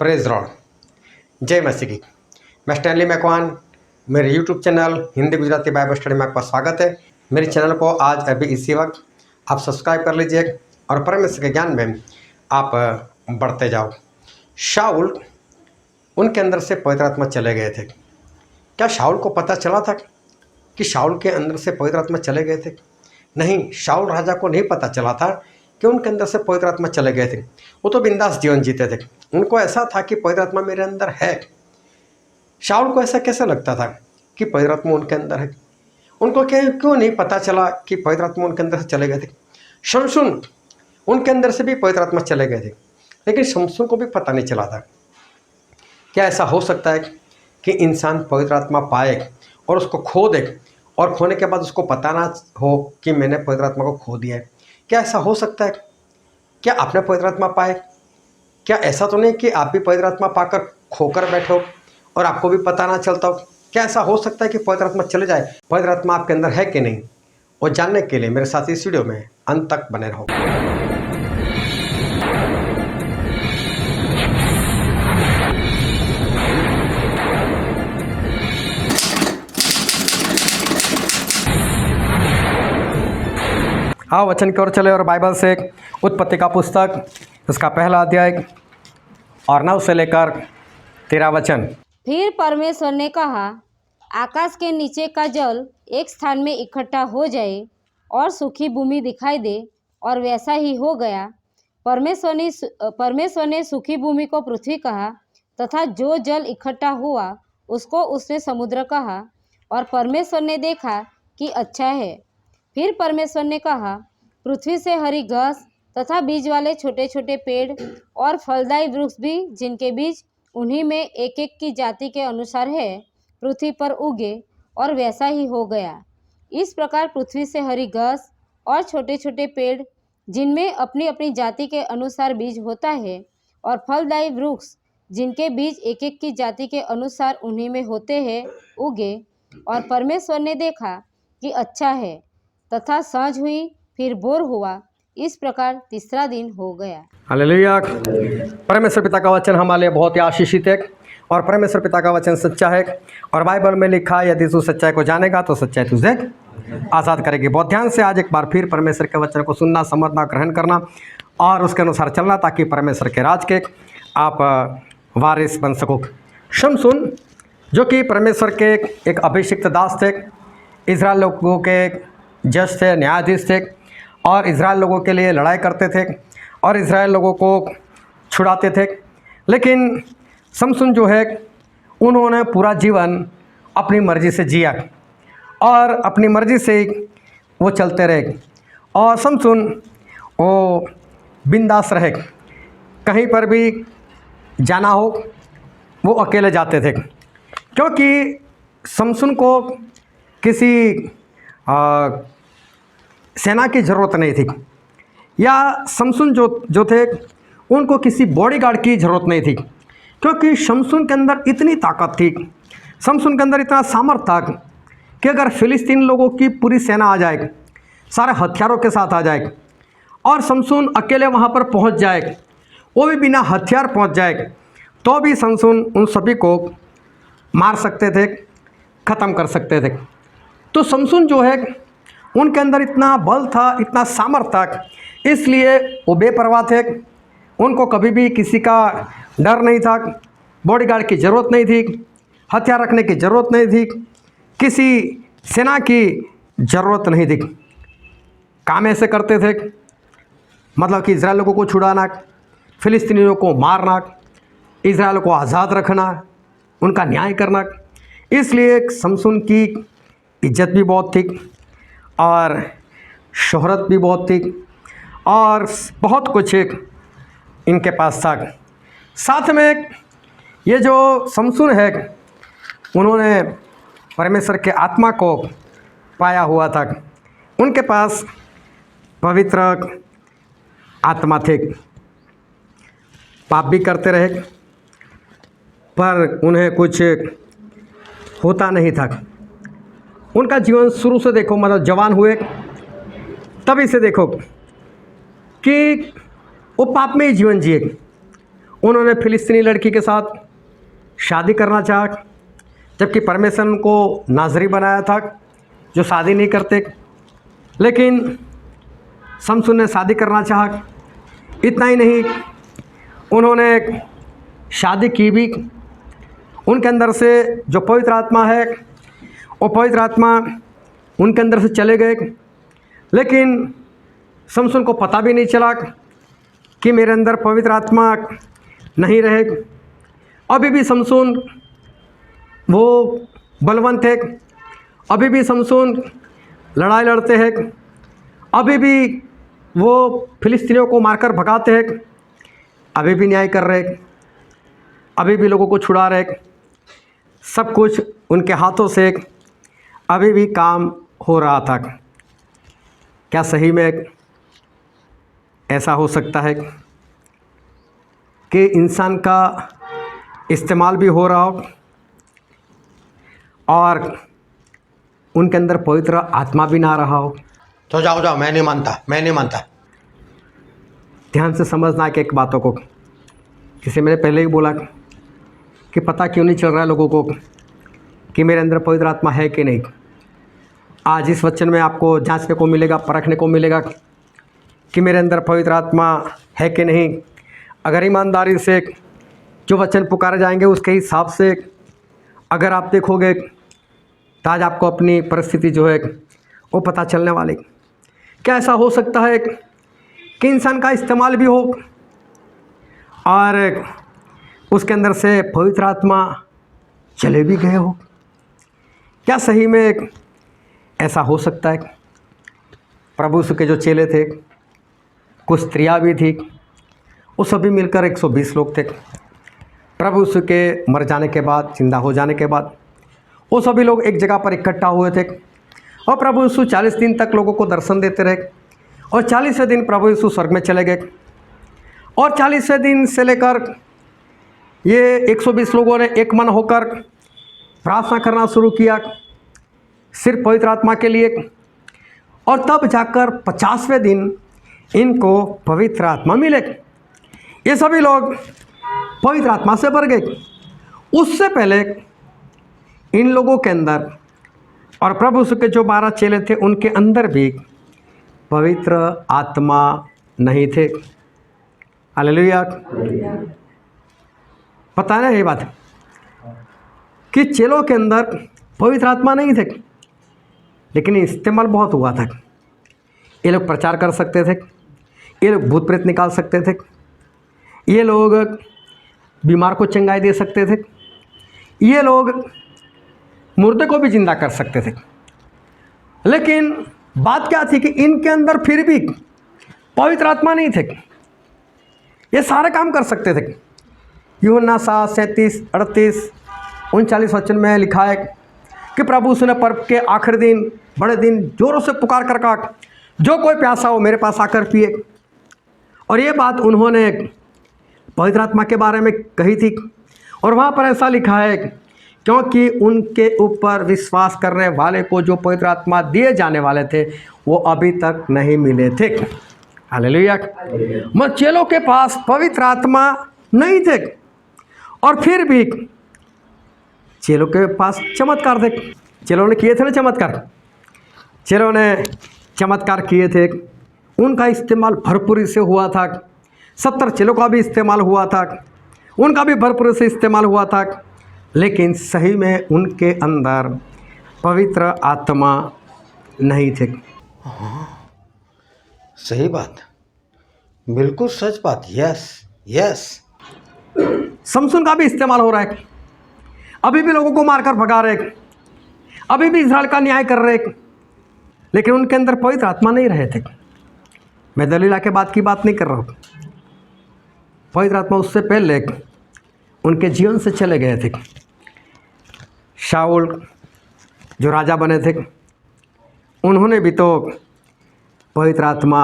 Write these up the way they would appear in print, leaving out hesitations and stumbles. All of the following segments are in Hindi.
प्रेज लॉर्ड, जय मसीह की। मैं स्टैनली मैकवान, मेरे YouTube channel Hindi Gujarati Bible study में आपका स्वागत है। मेरे चैनल को आज अभी इसी वक्त आप सब्सक्राइब कर लीजिए और परमेश्वर के ज्ञान में आप बढ़ते जाओ। शाऊल, उनके अंदर से पवित्र आत्मा चले गए थे। क्या शाऊल को पता चला था कि शाऊल के अंदर से पवित्र आत्मा चले गए थे? नहीं, शाऊल राजा को नहीं पता चला था कि उनके अंदर से पवित्र आत्मा चले गए थे। वो तो बिंदास जीवन जीते थे। उनको ऐसा था कि पवित्र आत्मा मेरे अंदर है। शाऊल को ऐसा कैसे लगता था कि पवित्र आत्मा उनके अंदर है? उनको क्यों नहीं पता चला कि पवित्र आत्मा उनके अंदर से चले गए थे? शमसून, उनके अंदर से भी पवित्र आत्मा चले गए थे, लेकिन शमसून को भी पता नहीं चला था। क्या ऐसा हो सकता है कि इंसान पवित्र आत्मा पाए और उसको खो दे, और खोने के बाद उसको पता ना हो कि मैंने पवित्र आत्मा को खो दिया है? क्या ऐसा हो सकता है? क्या आपने पवित्र आत्मा पाए? क्या ऐसा तो नहीं कि आप भी पवित्र आत्मा पाकर खोकर बैठो और आपको भी पता ना चलता हो? क्या ऐसा हो सकता है कि पवित्र आत्मा चले जाए? पवित्र आत्मा आपके अंदर है कि नहीं, और जानने के लिए मेरे साथ इस वीडियो में अंत तक बने रहो। आओ वचन की ओर चले और बाइबल से उत्पत्ति का पुस्तक, उसका पहला अध्याय और 9 से लेकर 13 वचन। फिर परमेश्वर ने कहा, आकाश के नीचे का जल एक स्थान में इकट्ठा हो जाए और सूखी भूमि दिखाई दे, और वैसा ही हो गया। परमेश्वर ने सूखी भूमि को पृथ्वी कहा, तथा जो जल इकट्ठा हुआ उसको उसने समुद्र कहा। और परमेश्वर ने देखा कि अच्छा है। फिर परमेश्वर ने कहा, पृथ्वी से हरी घास तथा बीज वाले छोटे छोटे पेड़ और फलदायी वृक्ष भी, जिनके बीज उन्हीं में एक एक की जाति के अनुसार है, पृथ्वी पर उगे, और वैसा ही हो गया। इस प्रकार पृथ्वी से हरी घास और छोटे छोटे पेड़, जिनमें अपनी अपनी जाति के अनुसार बीज होता है, और फलदायी वृक्ष, जिनके बीज एक एक की जाति के अनुसार उन्हीं में होते हैं, उगे। और परमेश्वर ने देखा कि अच्छा है। तथा सांझ हुई, फिर भोर हुआ। इस प्रकार तीसरा दिन हो गया। हालेलुया। परमेश्वर पिता का वचन हमारे लिए बहुत ही आशीषित है, और परमेश्वर पिता का वचन सच्चा है। और बाइबल में लिखा है, यदि तू सच्चाई को जानेगा तो सच्चाई तुझे आज़ाद करेगी। बहुत ध्यान से आज एक बार फिर परमेश्वर के वचन को सुनना, समझना, ग्रहण करना और उसके अनुसार चलना, ताकि परमेश्वर के राज के आप वारिस बन सको। शमसून, जो कि परमेश्वर के एक अभिषिक्त दास थे, इज़राइल लोगों के जज थे, न्यायाधीश थे, और इज़राइल लोगों के लिए लड़ाई करते थे और इज़राइल लोगों को छुड़ाते थे। लेकिन शमसून जो है, उन्होंने पूरा जीवन अपनी मर्ज़ी से जिया और अपनी मर्ज़ी से वो चलते रहे। और शमसून वो बिंदास रहे, कहीं पर भी जाना हो वो अकेले जाते थे, क्योंकि शमसून को किसी सेना की ज़रूरत नहीं थी, या शमसून जो थे उनको किसी बॉडीगार्ड की ज़रूरत नहीं थी, क्योंकि शमसून के अंदर इतनी ताकत थी, शमसून के अंदर इतना सामर्थ्य था कि अगर फिलिस्तीन लोगों की पूरी सेना आ जाए, सारे हथियारों के साथ आ जाए, और शमसून अकेले वहाँ पर पहुँच जाए, वो भी बिना हथियार पहुँच जाए, तो भी शमसून उन सभी को मार सकते थे, ख़त्म कर सकते थे। तो शमसून जो है, उनके अंदर इतना बल था, इतना सामर्थ्य था, इसलिए वो बेपरवाह थे। उनको कभी भी किसी का डर नहीं था, बॉडीगार्ड की ज़रूरत नहीं थी, हथियार रखने की ज़रूरत नहीं थी, किसी सेना की ज़रूरत नहीं थी। काम ऐसे करते थे, मतलब कि इज़राइल लोगों को छुड़ाना, फिलिस्तीनियों को मारना, इज़राइल को आज़ाद रखना, उनका न्याय करना। इसलिए शमसून की इज्जत भी बहुत थी और शोहरत भी बहुत थी, और बहुत कुछ इनके पास था। साथ में ये जो शमसून है, उन्होंने परमेश्वर के आत्मा को पाया हुआ था, उनके पास पवित्र आत्मा थे। पाप भी करते रहे, पर उन्हें कुछ होता नहीं था। उनका जीवन शुरू से देखो, मतलब जवान हुए तभी से देखो कि वो पाप में ही जीवन जिए, उन्होंने फिलिस्तीनी लड़की के साथ शादी करना चाहा, जबकि परमेश्वर उनको नाजरी बनाया था जो शादी नहीं करते। लेकिन समसून ने शादी करना चाहा। इतना ही नहीं, उन्होंने शादी की भी। उनके अंदर से जो पवित्र आत्मा है वो पवित्र आत्मा उनके अंदर से चले गए। लेकिन समसून को पता भी नहीं चला कि मेरे अंदर पवित्र आत्मा नहीं रहे। अभी भी समसून वो बलवंत है, अभी भी समसून लड़ाई लड़ते हैं, अभी भी वो फिलिस्तीनियों को मारकर भगाते हैं, अभी भी न्याय कर रहे, अभी भी लोगों को छुड़ा रहे। सब कुछ उनके हाथों से अभी भी काम हो रहा था। क्या सही में ऐसा हो सकता है कि इंसान का इस्तेमाल भी हो रहा हो और उनके अंदर पवित्र आत्मा भी ना रहा हो? तो जाओ, मैं नहीं मानता। ध्यान से समझना कि एक बातों को, जिसे मैंने पहले ही बोला कि पता क्यों नहीं चल रहा है लोगों को कि मेरे अंदर पवित्र आत्मा है कि नहीं। आज इस वचन में आपको जांचने को मिलेगा, परखने को मिलेगा कि मेरे अंदर पवित्र आत्मा है कि नहीं। अगर ईमानदारी से जो वचन पुकारे जाएंगे उसके हिसाब से अगर आप देखोगे तो आज आपको अपनी परिस्थिति जो है वो पता चलने वाली। क्या ऐसा हो सकता है कि इंसान का इस्तेमाल भी हो और उसके अंदर से पवित्र आत्मा चले भी गए हो? क्या सही में ऐसा हो सकता है? प्रभु यीशु के जो चेले थे, कुछ स्त्रियाँ भी थी, वो सभी मिलकर 120 लोग थे। प्रभु यीशु के मर जाने के बाद, जिंदा हो जाने के बाद वो सभी लोग एक जगह पर इकट्ठा हुए थे और प्रभु यीशु 40 दिन तक लोगों को दर्शन देते रहे और 40वें दिन प्रभु यीशु स्वर्ग में चले गए। और 40वें दिन से लेकर ये 120 लोगों ने एक मन होकर प्रार्थना करना शुरू किया सिर्फ पवित्र आत्मा के लिए। और तब जाकर 50वें दिन इनको पवित्र आत्मा मिले। ये सभी लोग पवित्र आत्मा से भर गए। उससे पहले इन लोगों के अंदर और प्रभु यीशु के जो 12 चेले थे उनके अंदर भी पवित्र आत्मा नहीं थे। हालेलुया। पता है ना ये बात कि चेलों के अंदर पवित्र आत्मा नहीं थे, लेकिन इस्तेमाल बहुत हुआ था। ये लोग प्रचार कर सकते थे, ये लोग भूत प्रेत निकाल सकते थे, ये लोग बीमार को चंगाई दे सकते थे, ये लोग मुर्दे को भी जिंदा कर सकते थे। लेकिन बात क्या थी कि इनके अंदर फिर भी पवित्र आत्मा नहीं थे। ये सारे काम कर सकते थे। यूहन्ना 7:37, 38, 39 वचन में लिखा है कि प्रभु यीशु ने पर्व के आखिरी दिन, बड़े दिन जोरों से पुकार कर कहा, जो कोई प्यासा हो मेरे पास आकर पिए। और ये बात उन्होंने पवित्र आत्मा के बारे में कही थी। और वहाँ पर ऐसा लिखा है क्योंकि उनके ऊपर विश्वास करने वाले को जो पवित्र आत्मा दिए जाने वाले थे वो अभी तक नहीं मिले थे। हालेलुया। मगर चेलों के पास पवित्र आत्मा नहीं थे और फिर भी चेलों के पास चमत्कार थे। चेलों ने किए थे ना चमत्कार, चेलों ने चमत्कार किए थे। उनका इस्तेमाल भरपूरी से हुआ था। 70 चेलों का भी इस्तेमाल हुआ था, उनका भी भरपूरी से इस्तेमाल हुआ था। लेकिन सही में उनके अंदर पवित्र आत्मा नहीं थे। सही बात, बिल्कुल सच बात। यस। समसून का भी इस्तेमाल हो रहा है। अभी भी लोगों को मारकर भगा रहे, अभी भी इज़राइल का न्याय कर रहे, लेकिन उनके अंदर पवित्र आत्मा नहीं रहे थे। मैं दलीला के बाद की बात नहीं कर रहा हूँ। पवित्र आत्मा उससे पहले उनके जीवन से चले गए थे। शाऊल जो राजा बने थे उन्होंने भी तो पवित्र आत्मा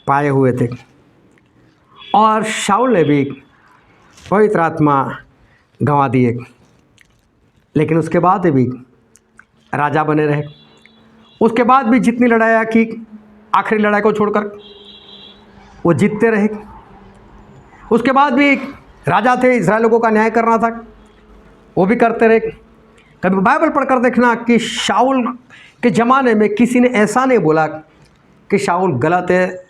पाए हुए थे और शाऊल ने भी पवित्र आत्मा गंवा दिए, लेकिन उसके बाद भी राजा बने रहे। उसके बाद भी जितनी लड़ाई की, आखिरी लड़ाई को छोड़कर वो जीतते रहे। उसके बाद भी राजा थे, इस्राएल लोगों का न्याय करना था, वो भी करते रहे। कभी बाइबल पढ़कर देखना कि शाऊल के ज़माने में किसी ने ऐसा नहीं बोला कि शाऊल गलत है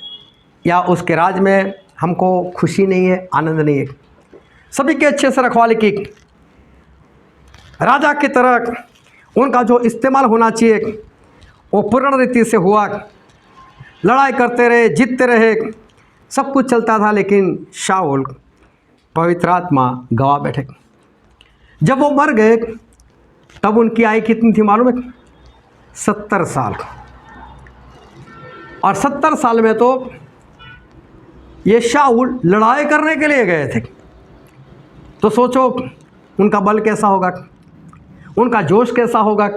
या उसके राज में हमको खुशी नहीं है, आनंद नहीं है। सभी के अच्छे से रखवाली की, राजा की तरह उनका जो इस्तेमाल होना चाहिए वो पूर्ण रीति से हुआ। लड़ाई करते रहे, जीतते रहे, सब कुछ चलता था, लेकिन शाऊल पवित्र आत्मा गवा बैठे। जब वो मर गए तब उनकी आयु कितनी थी मालूम है? 70 साल। और 70 साल में तो ये शाऊल लड़ाई करने के लिए गए थे। तो सोचो उनका बल कैसा होगा, उनका जोश कैसा होगा।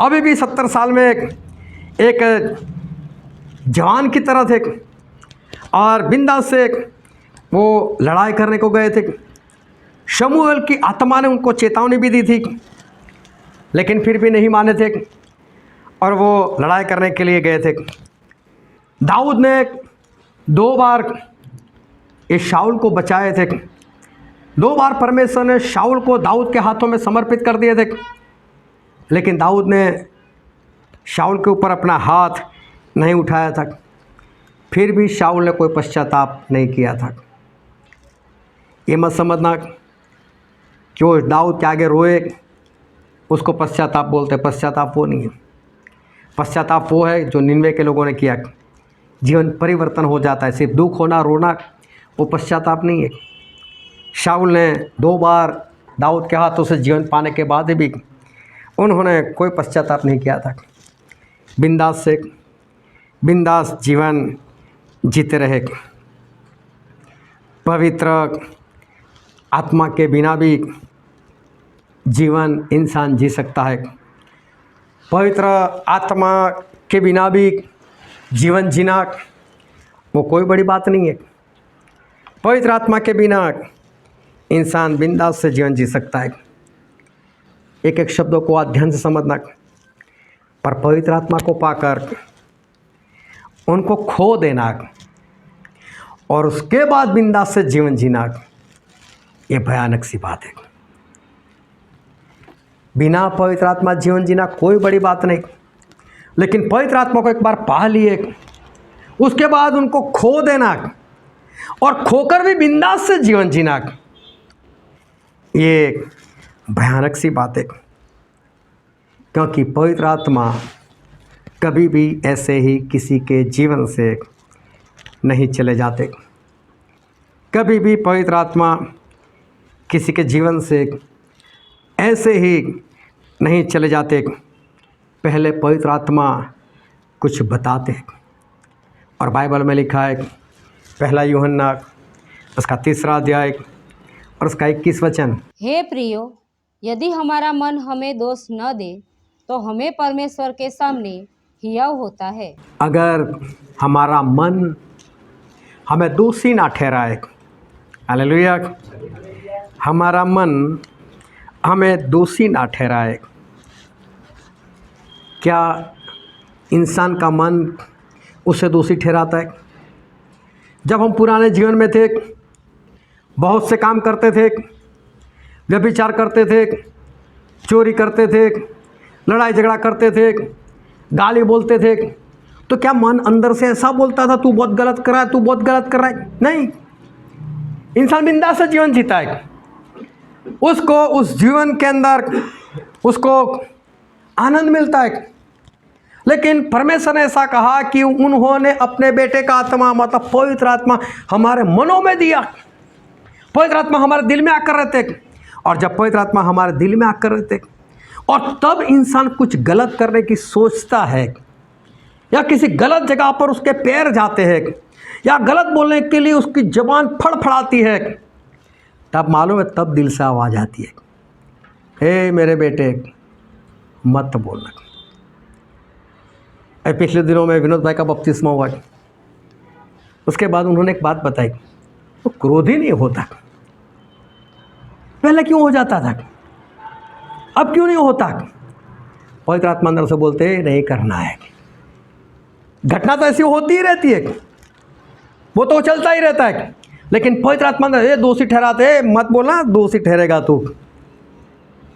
अभी भी 70 साल में एक जवान की तरह थे और बिंदास से वो लड़ाई करने को गए थे। शमूएल की आत्मा ने उनको चेतावनी भी दी थी, लेकिन फिर भी नहीं माने थे और वो लड़ाई करने के लिए गए थे। दाऊद ने 2 बार इस शाऊल को बचाए थे। 2 बार परमेश्वर ने शाऊल को दाऊद के हाथों में समर्पित कर दिए थे, लेकिन दाऊद ने शाऊल के ऊपर अपना हाथ नहीं उठाया था। फिर भी शाऊल ने कोई पश्चाताप नहीं किया था। ये मत समझना कि वो दाऊद के आगे रोए उसको पश्चाताप बोलते। पश्चाताप वो नहीं है। पश्चाताप वो है जो निन्वे के लोगों ने किया, जीवन परिवर्तन हो जाता है। सिर्फ दुख होना, रोना, वो पश्चाताप नहीं है। शाऊल ने 2 बार दाऊद के हाथों से जीवन पाने के बाद भी उन्होंने कोई पश्चाताप नहीं किया था। बिंदास जीवन जीते रहे। पवित्र आत्मा के बिना भी जीवन इंसान जी सकता है। पवित्र आत्मा के बिना भी जीवन जीना वो कोई बड़ी बात नहीं है। पवित्र आत्मा के बिना इंसान बिंदास से जीवन जी सकता है। एक एक शब्दों को अध्ययन से समझना, पर पवित्र आत्मा को पाकर उनको खो देना और उसके बाद बिंदास से जीवन जीना, ये भयानक सी बात है। बिना पवित्र आत्मा जीवन जीना कोई बड़ी बात नहीं, लेकिन पवित्र आत्मा को एक बार पा लिए उसके बाद उनको खो देना और खोकर भी बिंदास से जीवन जीना, ये भयानक सी बात है। क्योंकि पवित्र आत्मा कभी भी ऐसे ही किसी के जीवन से नहीं चले जाते। कभी भी पवित्र आत्मा किसी के जीवन से ऐसे ही नहीं चले जाते। पहले पवित्र आत्मा कुछ बताते हैं, और बाइबल में लिखा है 1 यूहन्ना उसका 3 अध्याय और उसका 21 वचन। हे प्रियो, यदि हमारा मन हमें दोष न दे तो हमें परमेश्वर के सामने हियाव होता है। अगर हमारा मन हमें दोषी ना ठहराए, हालेलुया, हमारा मन हमें दोषी ना ठहराए। क्या इंसान का मन उसे दोषी ठहराता है? जब हम पुराने जीवन में थे, बहुत से काम करते थे, व्यभिचार करते थे, चोरी करते थे, लड़ाई झगड़ा करते थे, गाली बोलते थे, तो क्या मन अंदर से ऐसा बोलता था तू बहुत गलत कर रहा है, तू बहुत गलत कर रहा है? नहीं, इंसान बिंदास से जीवन जीता है। उसको उस जीवन के अंदर उसको आनंद मिलता है। लेकिन परमेश्वर ने ऐसा कहा कि उन्होंने अपने बेटे का आत्मा, मतलब पवित्र आत्मा हमारे मनों में दिया। पवित्र आत्मा हमारे दिल में आकर रहते, और जब पवित्र आत्मा हमारे दिल में आकर रहते और तब इंसान कुछ गलत करने की सोचता है या किसी गलत जगह पर उसके पैर जाते हैं या गलत बोलने के लिए उसकी ज़बान फड़फड़ाती है, तब मालूम है, तब दिल से आवाज़ आती है, हे मेरे बेटे मत बोलना। पिछले दिनों में विनोद भाई का बपतिस्मा हुआ, उसके बाद उन्होंने एक बात बताई, वो क्रोधी नहीं होता। पहले क्यों हो जाता था, अब क्यों नहीं होता? पवित्र आत्मा अंदर से बोलते नहीं करना है। घटना तो ऐसी होती ही रहती है, वो तो चलता ही रहता है, लेकिन पवित्र आत्मा ने ये दोषी ठहराते, मत बोलना दोषी ठहरेगा तू,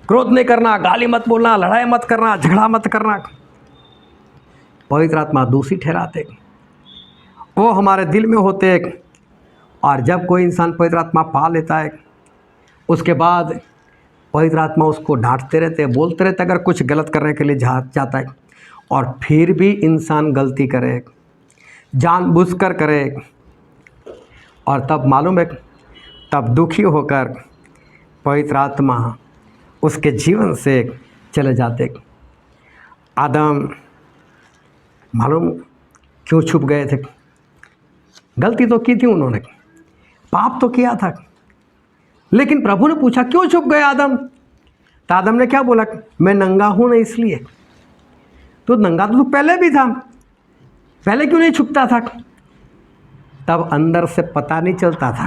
क्रोध नहीं करना, गाली मत बोलना, लड़ाई मत करना, झगड़ा मत करना। पवित्र आत्मा दोषी ठहराते, वो हमारे दिल में होते। और जब कोई इंसान पवित्र आत्मा पा लेता है, उसके बाद पवित्र आत्मा उसको डांटते रहते, बोलते रहते अगर कुछ गलत करने के लिए जाता है, और फिर भी इंसान गलती करे, जानबूझकर करे, और तब मालूम है, तब दुखी होकर पवित्र आत्मा उसके जीवन से चले जाते। आदम मालूम क्यों छुप गए थे? गलती तो की थी उन्होंने, पाप तो किया था, लेकिन प्रभु ने पूछा क्यों छुप गए आदम? तो आदम ने क्या बोला? मैं नंगा हूं ना इसलिए। तो नंगा तो तू पहले भी था, पहले क्यों नहीं छुपता था? तब अंदर से पता नहीं चलता था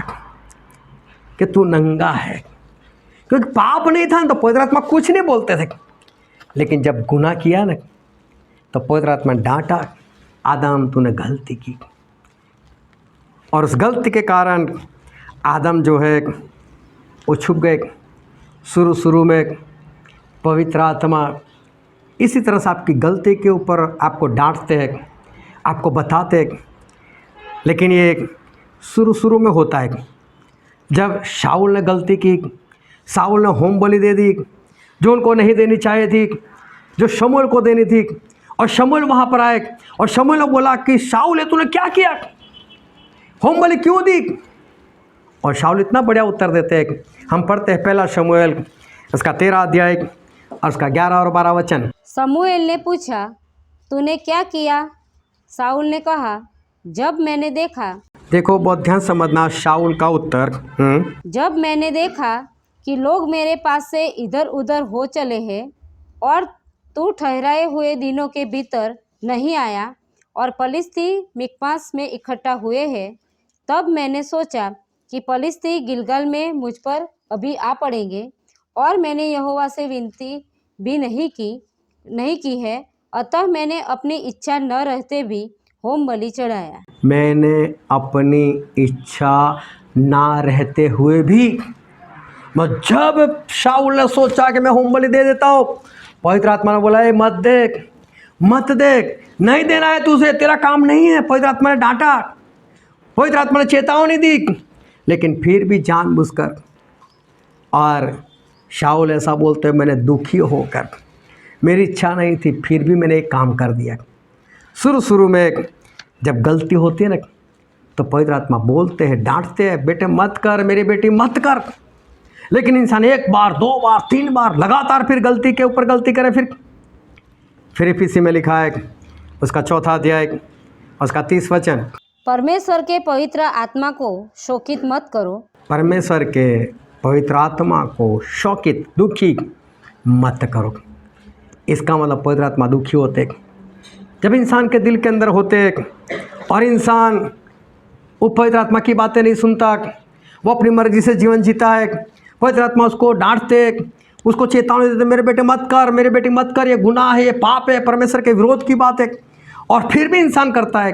कि तू नंगा है, क्योंकि पाप नहीं था तो पवित्र आत्मा कुछ नहीं बोलते थे। लेकिन जब गुनाह किया ना, तो पवित्र आत्मा डांटा, आदम तूने गलती की। और उस गलती के कारण आदम जो है वो छुप गए। शुरू में पवित्र आत्मा इसी तरह से आपकी गलती के ऊपर आपको डांटते हैं, आपको बताते हैं। लेकिन ये शुरू में होता है। जब शाऊल ने गलती की, शाऊल ने होम बलि दे दी जो उनको नहीं देनी चाहिए थी, जो शमूएल को देनी थी, और शमूएल वहाँ पर आए और शमूएल ने बोला कि शाऊल तूने क्या किया, होम बलि क्यों दी? और शाऊल इतना बढ़िया उत्तर देते हैं। हम पढ़ते हैं पहला शमूएल उसका 13 अध्याय और उसका 11 और 12 वचन। शमूएल ने पूछा, तूने क्या किया? शाऊल ने कहा, जब मैंने देखा। देखो बहुत ध्यान समझना शाऊल का उत्तर। जब मैंने देखा कि लोग मेरे पास से इधर उधर हो चले हैं और तू ठहराए हुए दिनों के भीतर नहीं आया और पलिश्ती मिकमास में इकट्ठा हुए हैं, तब मैंने सोचा कि पलिश्ती गिलगल में मुझ पर अभी आ पड़ेंगे, और मैंने यहोवा से विनती भी नहीं की है। अतः मैंने अपनी इच्छा न रहते भी होम बलि चढ़ाया। मैंने अपनी इच्छा ना रहते हुए भी, जब शाऊल ने सोचा कि मैं होम बलि दे देता हूँ, पवित्र आत्मा ने बोला मत देख, नहीं देना है तुझे, तेरा काम नहीं है। पवित्र आत्मा ने डांटा, पवित्र आत्मा ने चेतावनी दी, लेकिन फिर भी जानबूझकर। और शाऊल ऐसा बोलते हैं, मैंने दुखी होकर, मेरी इच्छा नहीं थी, फिर भी मैंने एक काम कर दिया। शुरू में जब गलती होती है ना, तो पवित्र आत्मा बोलते हैं, डांटते हैं, बेटे मत कर, मेरी बेटी मत कर। लेकिन इंसान एक बार, 2 बार, 3 बार लगातार फिर गलती के ऊपर गलती करे। फिर इफिसी में लिखा है उसका 4 अध्याय उसका 30 वचन, परमेश्वर के पवित्र आत्मा को शोकित मत करो। परमेश्वर के पवित्र आत्मा को शोकित, दुखी मत करो। इसका मतलब पवित्र आत्मा दुखी होते जब इंसान के दिल के अंदर होते, और इंसान वो पवित्र आत्मा की बातें नहीं सुनता, वो अपनी मर्जी से जीवन जीता है। पवित्र आत्मा उसको डांटते, उसको चेतावनी देते, मेरे बेटे मत कर, मेरी बेटी मत कर, ये गुनाह है, ये पाप है, परमेश्वर के विरोध की बात है। और फिर भी इंसान करता है,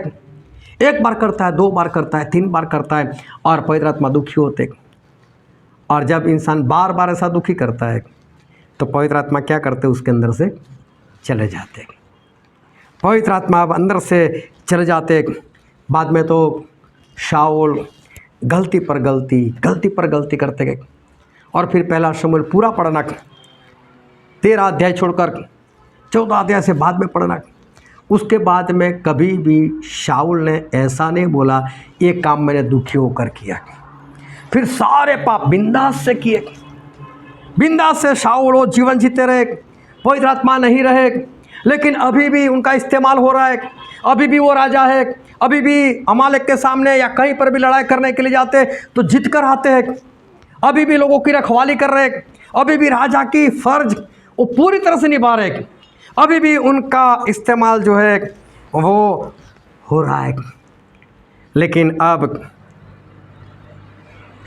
1 बार करता है, 2 बार करता है, 3 बार करता है, और पवित्र आत्मा दुखी होते। और जब इंसान बार बार ऐसा दुखी करता है, तो पवित्र आत्मा क्या करते, उसके अंदर से चले जाते। पवित्र आत्मा अब अंदर से चले जाते। बाद में तो शाऊल गलती पर गलती करते गए। और फिर पहला शमूएल पूरा पढ़ना, 13 अध्याय छोड़कर 14 अध्याय से बाद में पढ़ना। उसके बाद में कभी भी शाऊल ने ऐसा नहीं बोला ये काम मैंने दुखी होकर किया। फिर सारे पाप बिंदास से किए, बिंदास से शाऊल वो जीवन जीते रहे, पवित्र आत्मा नहीं रहे, लेकिन अभी भी उनका इस्तेमाल हो रहा है। अभी भी वो राजा है, अभी भी अमालेक के सामने या कहीं पर भी लड़ाई करने के लिए जाते तो जीत कर आते हैं। अभी भी लोगों की रखवाली कर रहे, अभी भी राजा की फर्ज वो पूरी तरह से निभा रहे, अभी भी उनका इस्तेमाल जो है वो हो रहा है। लेकिन अब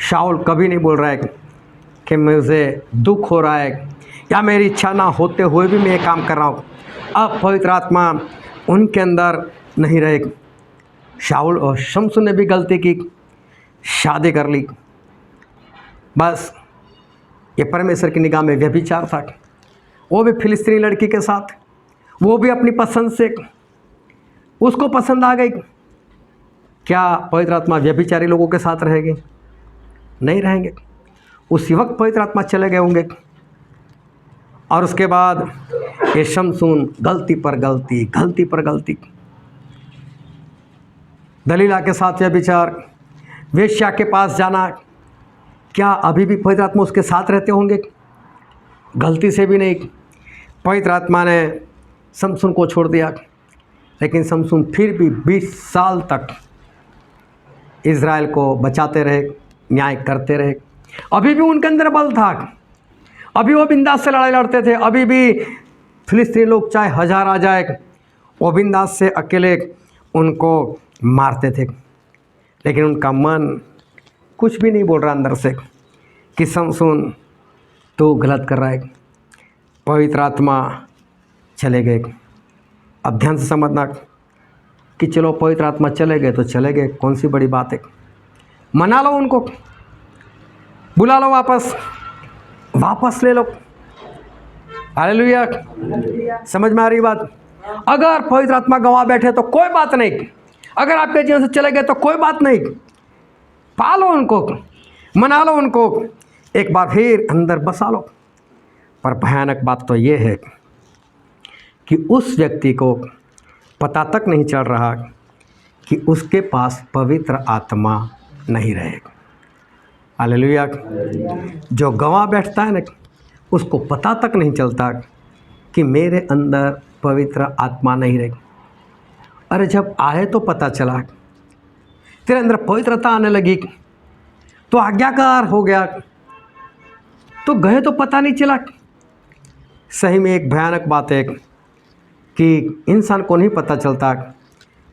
शाऊल कभी नहीं बोल रहा है कि मुझे दुख हो रहा है या मेरी इच्छा ना होते हुए भी मैं ये काम कर रहा हूँ। अब पवित्र आत्मा उनके अंदर नहीं रहे। शाऊल और शमसून ने भी गलती की, शादी कर ली। बस ये परमेश्वर की निगाह में व्यभिचार था, वो भी फिलिस्तीनी लड़की के साथ, वो भी अपनी पसंद से, उसको पसंद आ गई। क्या पवित्र आत्मा व्यभिचारी लोगों के साथ रहेगी? नहीं रहेंगे। उसी वक्त पवित्र आत्मा चले गए होंगे। और उसके बाद ये शमसून गलती पर गलती, गलती पर गलती, दलीला के साथ व्यभिचार, वेश्या के पास जाना। क्या अभी भी पवित्र आत्मा उसके साथ रहते होंगे? गलती से भी नहीं। पवित्र आत्मा ने शमसून को छोड़ दिया, लेकिन शमसून फिर भी 20 साल तक इज़राइल को बचाते रहे, न्याय करते रहे। अभी भी उनके अंदर बल था, अभी वो बिंदास से लड़ाई लड़ते थे। अभी भी फिलिस्तीनी लोग चाहे 1000 आ जाए, वो बिंदास से अकेले उनको मारते थे। लेकिन उनका मन कुछ भी नहीं बोल रहा अंदर से कि शमसून तो गलत कर रहा है। पवित्र आत्मा चले गए। अब ध्यान से समझना कि चलो पवित्र आत्मा चले गए तो चले गए, कौन सी बड़ी बात है। मना लो उनको, बुला लो वापस ले लो। हालेलुया। समझ में आ रही बात? अगर पवित्र आत्मा गवा बैठे तो कोई बात नहीं, अगर आपके जीवन से चले गए तो कोई बात नहीं। पालो उनको, मना लो उनको, एक बार फिर अंदर बसा लो। पर भयानक बात तो ये है कि उस व्यक्ति को पता तक नहीं चल रहा कि उसके पास पवित्र आत्मा नहीं रहेगा। हालेलुया। जो गंवा बैठता है ना, उसको पता तक नहीं चलता कि मेरे अंदर पवित्र आत्मा नहीं रहेगी। अरे जब आए तो पता चला, तेरे अंदर पवित्रता आने लगी तो आज्ञाकार हो गया, तो गए तो पता नहीं चला। सही में एक भयानक बात है कि इंसान को नहीं पता चलता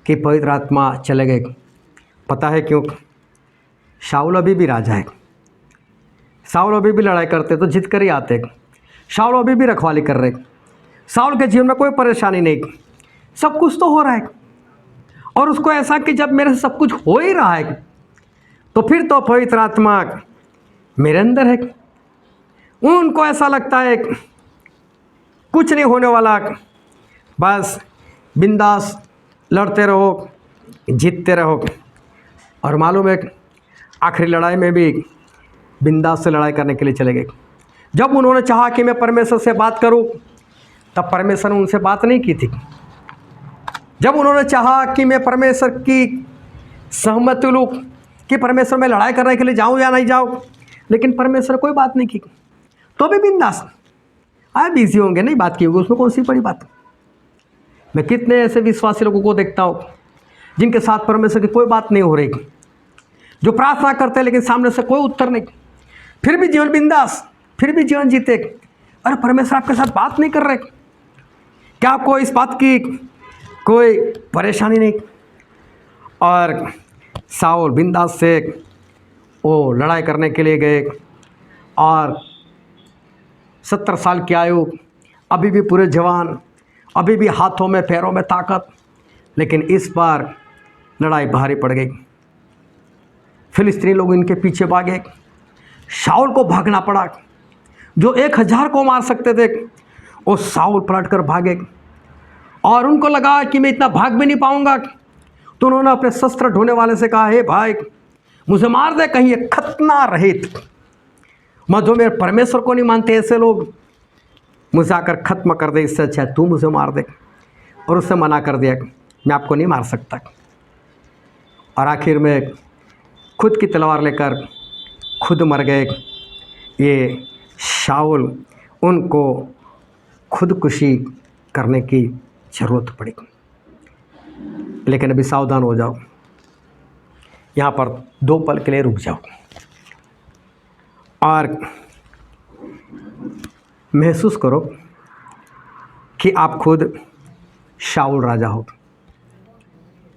कि पवित्र आत्मा चले गए। पता है क्यों? शाऊल अभी भी राजा है, शाऊल अभी भी लड़ाई करते तो जीत कर ही आते, शाऊल अभी भी रखवाली कर रहे, शाऊल के जीवन में कोई परेशानी नहीं, सब कुछ तो हो रहा है। और उसको ऐसा कि जब मेरे से सब कुछ हो ही रहा है तो फिर तो पवित्र आत्मा मेरे अंदर है। उनको ऐसा लगता है कुछ नहीं होने वाला, बस बिंदास लड़ते रहो, जीतते रहो। और मालूम है आखिरी लड़ाई में भी बिंदास से लड़ाई करने के लिए चले गए। जब उन्होंने चाहा कि मैं परमेश्वर से बात करूं, तब परमेश्वर ने उनसे बात नहीं की थी। जब उन्होंने चाहा कि मैं परमेश्वर की सहमति लूँ कि परमेश्वर में लड़ाई करने के लिए जाऊं या नहीं जाऊं, लेकिन परमेश्वर कोई बात नहीं की, तो भी बिंदास आए, बिजी होंगे, नहीं बात की होगी, उसमें कौन सी बड़ी बात। मैं कितने ऐसे विश्वासी लोगों को देखता हूँ जिनके साथ परमेश्वर की कोई बात नहीं हो रही, जो प्रार्थना करते हैं लेकिन सामने से कोई उत्तर नहीं, फिर भी जीवन बिंदास, फिर भी जीवन जीते। अरे परमेश्वर आपके साथ बात नहीं कर रहे, क्या आपको इस बात की कोई परेशानी नहीं? और शाऊल बिंदास से वो लड़ाई करने के लिए गए और 70 साल की आयु, अभी भी पूरे जवान, अभी भी हाथों में पैरों में ताकत, लेकिन इस बार लड़ाई भारी पड़ गई। फिलिस्तीनी लोग इनके पीछे भागे, शाऊल को भागना पड़ा। जो 1000 को मार सकते थे वो शाऊल पलट कर भागे, और उनको लगा कि मैं इतना भाग भी नहीं पाऊंगा, तो उन्होंने अपने शस्त्र ढोने वाले से कहा, हे भाई मुझे मार दे, कहीं ये खतना रहित, जो मेरे परमेश्वर को नहीं मानते ऐसे लोग मुझे आकर ख़त्म कर दे, इससे अच्छा तू मुझे मार दे। और उससे मना कर दिया, मैं आपको नहीं मार सकता। और आखिर में खुद की तलवार लेकर खुद मर गए ये शाऊल। उनको खुदकुशी करने की ज़रूरत पड़ी। लेकिन अभी सावधान हो जाओ, यहाँ पर 2 पल के लिए रुक जाओ और महसूस करो कि आप खुद शाऊल राजा हो।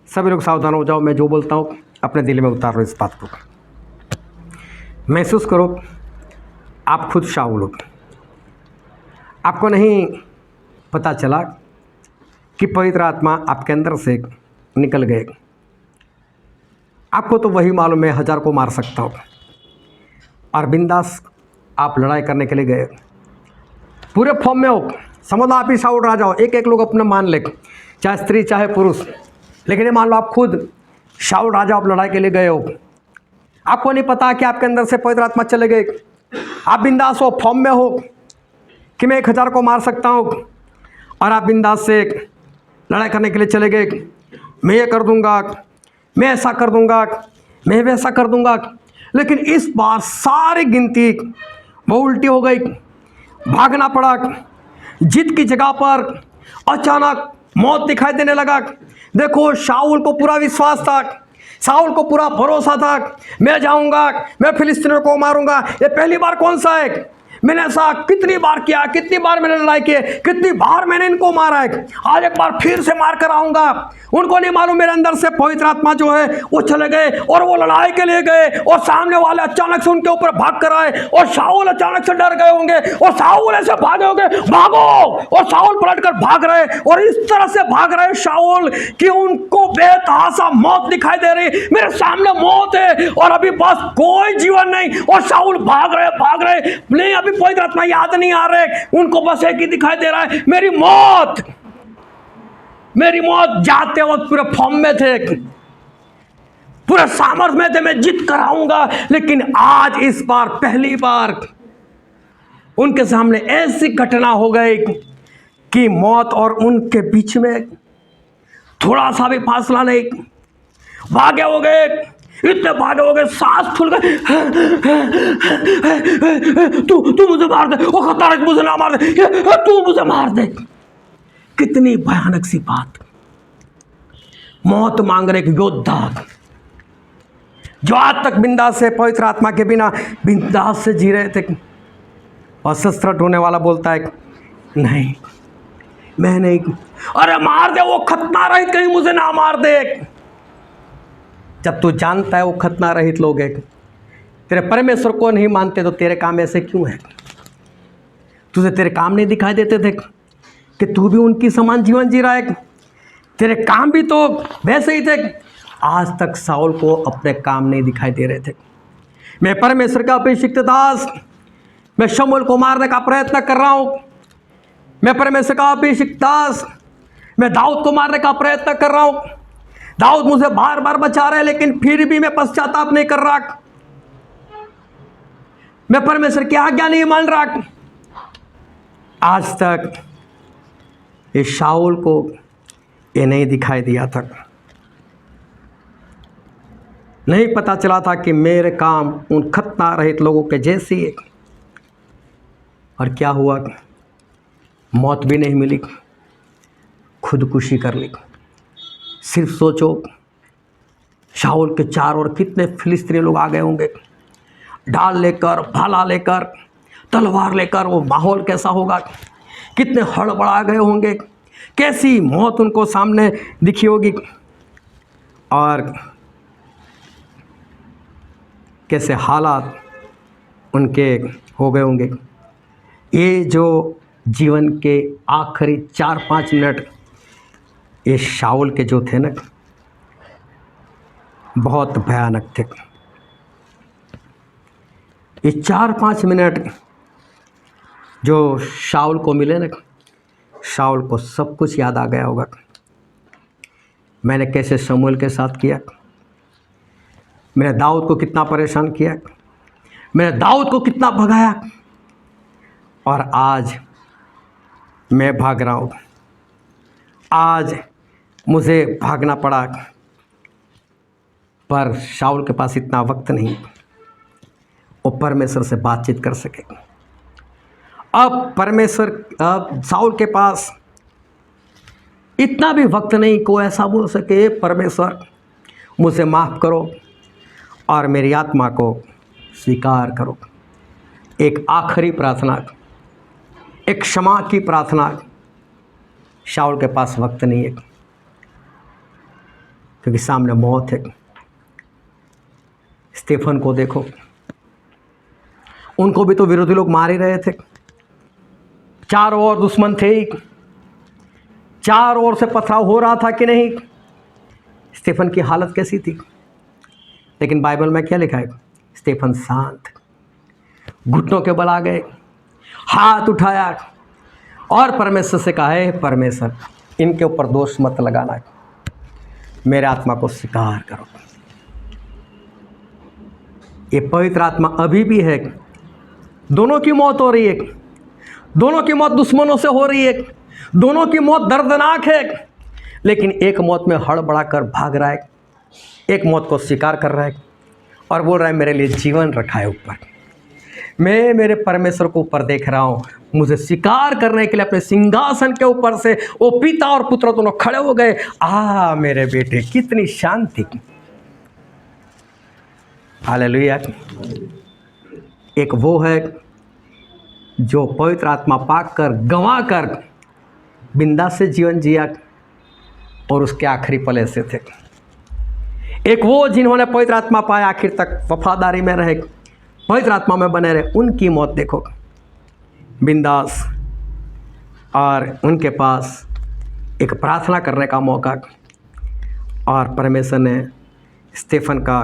सभी लोग सावधान हो जाओ, मैं जो बोलता हूँ अपने दिल में उतारो इस बात को। महसूस करो आप खुद शाऊल हो। आपको नहीं पता चला कि पवित्र आत्मा आपके अंदर से निकल गए। आपको तो वही मालूम है 1000 को मार सकता हूँ, और बिंदास आप लड़ाई करने के लिए गए, पूरे फॉर्म में हो, समझ लो आप ही शाऊल राजा हो, एक एक लोग अपना मान ले, चाहे स्त्री चाहे पुरुष, लेकिन ये मान लो आप खुद शाऊल राजा, आप लड़ाई के लिए गए हो, आपको नहीं पता कि आपके अंदर से पवित्र आत्मा चले गए, आप बिंदास हो, फॉर्म में हो कि मैं 1000 को मार सकता हूँ, और आप बिंदास से लड़ाई करने के लिए चले गए, मैं ये कर दूंगा, मैं ऐसा कर दूंगा, मैं वैसा कर दूंगा, लेकिन इस बार सारी गिनती वो उल्टी हो गई, भागना पड़ा, जिद की जगह पर अचानक मौत दिखाई देने लगा। देखो शाऊल को पूरा विश्वास था, शाऊल को पूरा भरोसा था, मैं जाऊंगा, मैं फिलिस्तीनियों को मारूंगा। ये पहली बार कौन सा है, मैंने ऐसा कितनी बार किया, कितनी बार मैंने लड़ाई की, कितनी बार मैंने इनको मारा है, आज एक बार फिर से मार कर आऊंगा। उनको नहीं मालूम मेरे अंदर से पवित्र आत्मा जो है वो चले गए, और वो लड़ाई के लिए गए, और सामने वाले अचानक से उनके ऊपर भाग कर आए, और शाऊल अचानक से डर गए होंगे, और शाऊल ऐसे भागे होंगे, भागो, और शाऊल पलट कर भाग रहे, और इस तरह से भाग रहे शाऊल कि उनको बेतहाशा मौत दिखाई दे रही, मेरे सामने मौत है और अभी बस कोई जीवन नहीं, और शाऊल भाग रहे नहीं, अभी पवित्र आत्मा याद नहीं आ रहे, उनको बस एक ही दिखाई दे रहा है, मेरी मौत। जाते वक्त पूरे फॉर्म में थे, पूरे सामर्थ में थे, मैं जीत कर आऊंगा, लेकिन आज इस बार पहली बार उनके सामने ऐसी घटना हो गई कि मौत और उनके बीच में थोड़ा सा भी फासला नहीं, भागे हो गए, इतने भागे हो गए, सांस फूल गए, तू मुझे मार दे, वो खतरनाक, मुझे ना मार दे, तू मुझे मार दे। कितनी भयानक सी बात, मौत मांग रहे एक योद्धा जो आज तक बिंदास से पवित्र आत्मा के बिना बिंदास से जी रहे थे, और शस्त्र ढोने वाला बोलता है नहीं, मैं नहीं, अरे मार दे, वो खतना रहित कहीं मुझे ना मार दे। जब तू जानता है वो खतना रहित लोग हैं, तेरे परमेश्वर को नहीं मानते, तो तेरे काम ऐसे क्यों है? तुझे तेरे काम नहीं दिखाई देते थे कि तू भी उनकी समान जीवन जी रहा है? तेरे काम भी तो वैसे ही थे। आज तक शाऊल को अपने काम नहीं दिखाई दे रहे थे। मैं परमेश्वर का अभिषिक्त दास, मैं शमूएल को मारने का प्रयत्न कर रहा हूँ, मैं परमेश्वर का अभिषिक्त दास, मैं दाऊद को मारने का प्रयत्न कर रहा हूँ, दाऊद मुझे बार बार बचा रहे, लेकिन फिर भी मैं पश्चाताप नहीं कर रहा, मैं परमेश्वर की आज्ञा नहीं मान रहा। आज तक इस शाऊल को ये नहीं दिखाई दिया था, नहीं पता चला था कि मेरे काम उन खतना रहित लोगों के जैसे ही है। और क्या हुआ, मौत भी नहीं मिली, खुदकुशी कर ली। सिर्फ सोचो, शाऊल के चारों ओर कितने फिलिस्तीनी लोग आ गए होंगे, ढाल लेकर, भाला लेकर, तलवार लेकर। वो माहौल कैसा होगा, कितने हड़बड़ा गए होंगे, कैसी मौत उनको सामने दिखी होगी, और कैसे हालात उनके हो गए होंगे। ये जो जीवन के आखिरी 4-5 मिनट ये शाऊल के जो थे ना, बहुत भयानक थे। ये 4-5 मिनट जो शाऊल को मिले ना, शाऊल को सब कुछ याद आ गया होगा। मैंने कैसे शमूएल के साथ किया, मैंने दाऊद को कितना परेशान किया, मैंने दाऊद को कितना भगाया, और आज मैं भाग रहा हूँ। आज मुझे भागना पड़ा, पर शाऊल के पास इतना वक्त नहीं वो परमेश्वर से बातचीत कर सके। अब शाऊल के पास इतना भी वक्त नहीं को ऐसा बोल सके, परमेश्वर मुझे माफ़ करो और मेरी आत्मा को स्वीकार करो। एक आखिरी प्रार्थना, एक क्षमा की प्रार्थना शाऊल के पास वक्त नहीं है, क्योंकि सामने मौत है। स्टेफन को देखो, उनको भी तो विरोधी लोग मार ही रहे थे, चारों ओर दुश्मन थे, चारों ओर से पथराव हो रहा था कि नहीं। स्टेफन की हालत कैसी थी, लेकिन बाइबल में क्या लिखा है? स्टेफन शांत, घुटनों के बल आ गए, हाथ उठाया और परमेश्वर से कहा, है परमेश्वर, इनके ऊपर दोष मत लगाना, मेरे आत्मा को स्वीकार करो। ये पवित्र आत्मा अभी भी है। दोनों की मौत हो रही है, दोनों की मौत दुश्मनों से हो रही है, दोनों की मौत दर्दनाक है, लेकिन एक मौत में हड़बड़ा कर भाग रहा है, एक मौत को स्वीकार कर रहा है और बोल रहा है मेरे लिए जीवन रखा है ऊपर, मैं मेरे परमेश्वर को ऊपर देख रहा हूँ। मुझे स्वीकार करने के लिए अपने सिंहासन के ऊपर से वो पिता और पुत्र दोनों खड़े हो गए। मेरे बेटे, कितनी शांति। हालेलुया। एक वो है जो पवित्र आत्मा पाक कर गंवा कर बिंदास से जीवन जिया और उसके आखिरी पल ऐसे थे। एक वो जिन्होंने पवित्र आत्मा पाया, आखिर तक वफादारी में रहे, पवित्र आत्मा में बने रहे, उनकी मौत देखो बिंदास, और उनके पास एक प्रार्थना करने का मौका, और परमेश्वर ने स्टेफन का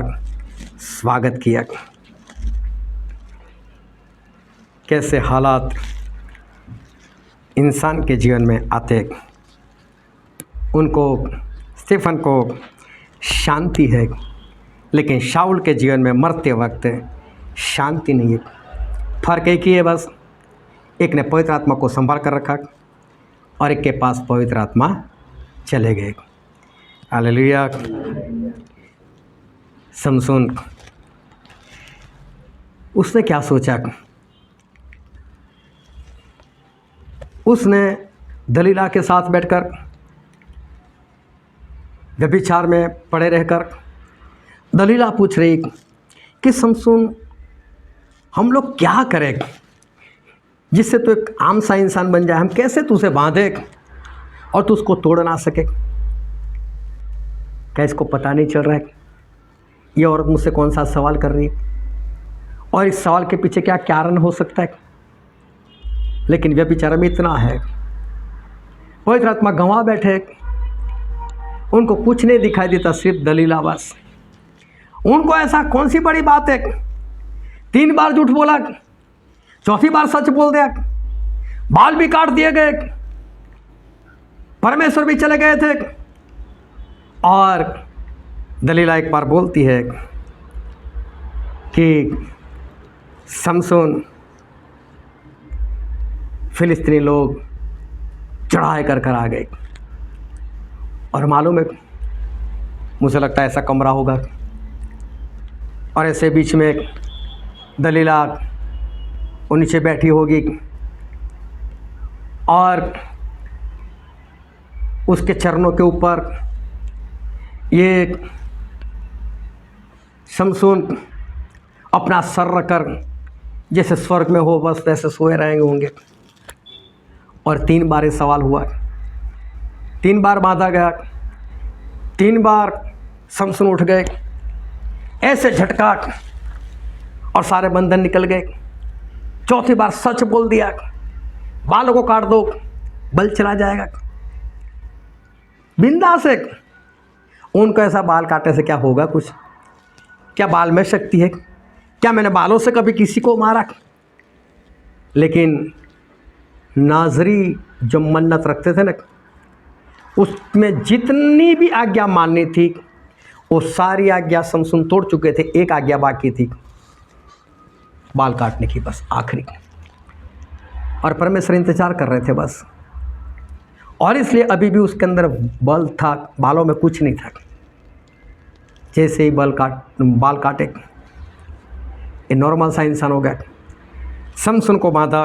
स्वागत किया। कैसे हालात इंसान के जीवन में आते, उनको, स्टेफन को शांति है, लेकिन शाऊल के जीवन में मरते वक्त शांति नहीं है। फर्क एक ही है बस, एक ने पवित्र आत्मा को संभाल कर रखा और एक के पास पवित्र आत्मा चले गए। हालेलुया। समसून, उसने क्या सोचा? उसने दलीला के साथ बैठकर व्यभिचार में पड़े रहकर दलीला पूछ रही कि समसून, हम लोग क्या करें जिससे तू एक आम सा इंसान बन जाए? हम कैसे तुझे बांधे और तू उसको तोड़ ना सके? क्या इसको पता नहीं चल रहा है ये औरत मुझसे कौन सा सवाल कर रही है और इस सवाल के पीछे क्या कारण हो सकता है? लेकिन व्यभिचार में इतना है, पवित्र आत्मा गंवा बैठे, उनको कुछ नहीं दिखाई देता, सिर्फ दलीला बस। उनको ऐसा कौन सी बड़ी बात है, 3 बार झूठ बोला, 4थी बार सच बोल दिया, बाल भी काट दिए गए, परमेश्वर भी चले गए थे। और दलीला एक बार बोलती है कि समसून, फिलिस्तीनी लोग चढ़ाई कर आ गए, और मालूम है, मुझे लगता है ऐसा कमरा होगा, और ऐसे बीच में दलीला वो नीचे बैठी होगी और उसके चरणों के ऊपर ये समसून अपना सर रखकर जैसे स्वर्ग में हो बस वैसे सोए रहेंगे होंगे। और 3 बार ये सवाल हुआ, 3 बार बांधा गया, 3 बार समसून उठ गए, ऐसे झटका और सारे बंधन निकल गए। 4थी बार सच बोल दिया, बालों को काट दो, बल चला जाएगा। बिंदास है। उनको ऐसा बाल काटने से क्या होगा? कुछ क्या बाल में शक्ति है? क्या मैंने बालों से कभी किसी को मारा? लेकिन नाजरी जो मन्नत रखते थे ना, उसमें जितनी भी आज्ञा माननी थी वो सारी आज्ञा समसून तोड़ चुके थे। एक आज्ञा बाकी थी, बाल काटने की, बस आखिरी। और परमेश्वर इंतजार कर रहे थे बस, और इसलिए अभी भी उसके अंदर बल था, बालों में कुछ नहीं था। जैसे ही बाल काटे, ये नॉर्मल सा इंसान हो गया। समसून को बांधा,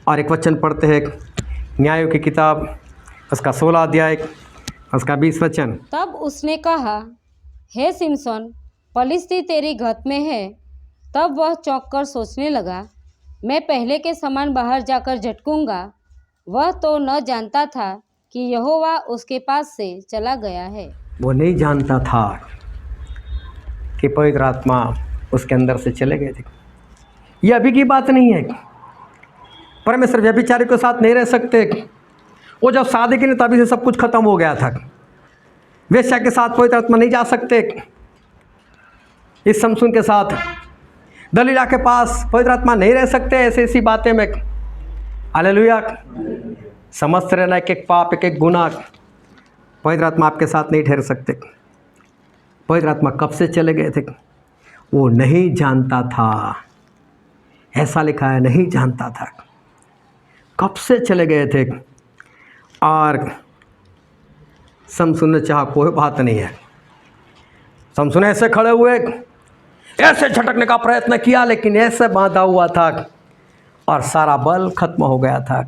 और एक वचन पढ़ते हैं न्यायों की किताब, उसका 16 अध्याय, उसका 20 वचन। तब उसने कहा, हे सिमसोन, पलिश्ती तेरी घत में है। तब वह चौंक कर सोचने लगा, मैं पहले के समान बाहर जाकर झटकूंगा। वह तो न जानता था कि यहोवा उसके पास से चला गया है। वो नहीं जानता था कि पवित्र आत्मा उसके अंदर से चले गए थे। ये अभी की बात नहीं है। परमेश्वर व्यभिचारी के साथ नहीं रह सकते। वो जब शादी की नहीं तभी से सब कुछ खत्म हो गया था। वेश्या के साथ पवित्र आत्मा नहीं जा सकते। इस समसून के साथ दलीला के पास पवित्र आत्मा नहीं रह सकते ऐसी ऐसी बातें में। हालेलुया। समस्त रहना एक एक पाप एक एक गुनाह, पवित्र आत्मा आपके साथ नहीं ठहर सकते। पवित्र आत्मा कब से चले गए थे? वो नहीं जानता था, ऐसा लिखा है, नहीं जानता था कब से चले गए थे। और समसून ने चाहा कोई बात नहीं है, समसून ऐसे खड़े हुए, ऐसे झटकने का प्रयत्न किया, लेकिन ऐसे बांधा हुआ था और सारा बल खत्म हो गया था,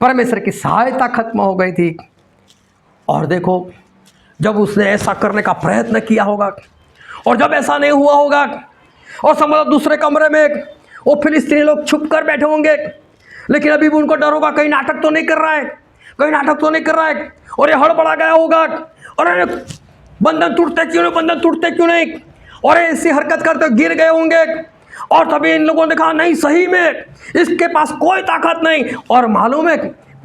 परमेश्वर की सहायता खत्म हो गई थी। और देखो, जब उसने ऐसा करने का प्रयत्न किया होगा और जब ऐसा नहीं हुआ होगा और समझो दूसरे कमरे में वो फिलिस्तीनी लोग छुप कर बैठे होंगे, लेकिन अभी भी उनको डर होगा कहीं नाटक तो नहीं कर रहा है, कहीं नाटक तो नहीं कर रहा है, और ये हड़बड़ा गया होगा, और अरे बंधन टूटते क्यों नहीं, बंधन टूटते क्यों नहीं, और ऐसी हरकत करते गिर गए होंगे। और तभी इन लोगों ने कहा नहीं, सही में इसके पास कोई ताकत नहीं। और मालूम है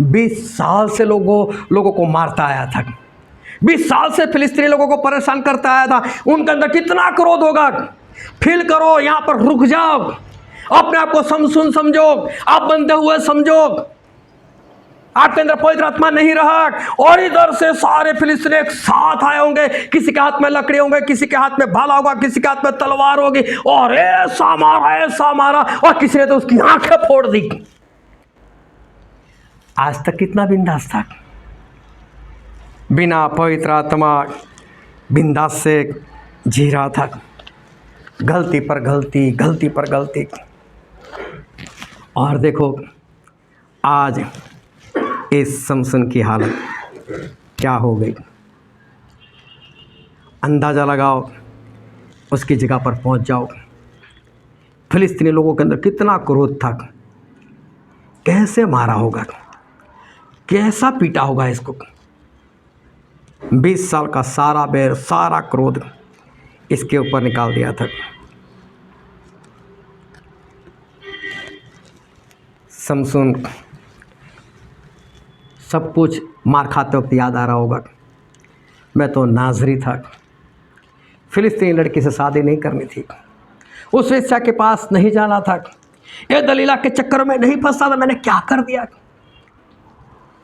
20 साल से लोगों को मारता आया था, 20 साल से फिलिस्तीनी लोगों को परेशान करता आया था। उनके अंदर कितना क्रोध होगा। फील करो, यहाँ पर रुक जाओ, अपने आप को समसून समझो, आप बंधे हुए समझो, आपके अंदर पवित्र आत्मा नहीं रहा। और इधर से सारे फिलिस्तीनी एक साथ आए होंगे, किसी के हाथ में लकड़ी होंगे, किसी के हाथ में भाला होगा, किसी के हाथ में तलवार होगी, और ऐसा मारा, और किसी ने तो उसकी आंखें फोड़ दी। आज तक कितना बिंदास था, बिना पवित्र आत्मा बिंदास से जी रहा था, गलती पर गलती, गलती पर गलती। और देखो आज इस समसून की हालत क्या हो गई, अंदाज़ा लगाओ, उसकी जगह पर पहुंच जाओ। फिलिस्तीनी लोगों के अंदर कितना क्रोध था, कैसे मारा होगा, कैसा पीटा होगा इसको। 20 साल का सारा बैर, सारा क्रोध इसके ऊपर निकाल दिया था। समसून सब कुछ मार खाते वक्त याद आ रहा होगा, मैं तो नाजरी था, फिलिस्तीनी लड़की से शादी नहीं करनी थी, उस वेश्या के पास नहीं जाना था, ये दलीला के चक्कर में नहीं फंसना था, मैंने क्या कर दिया।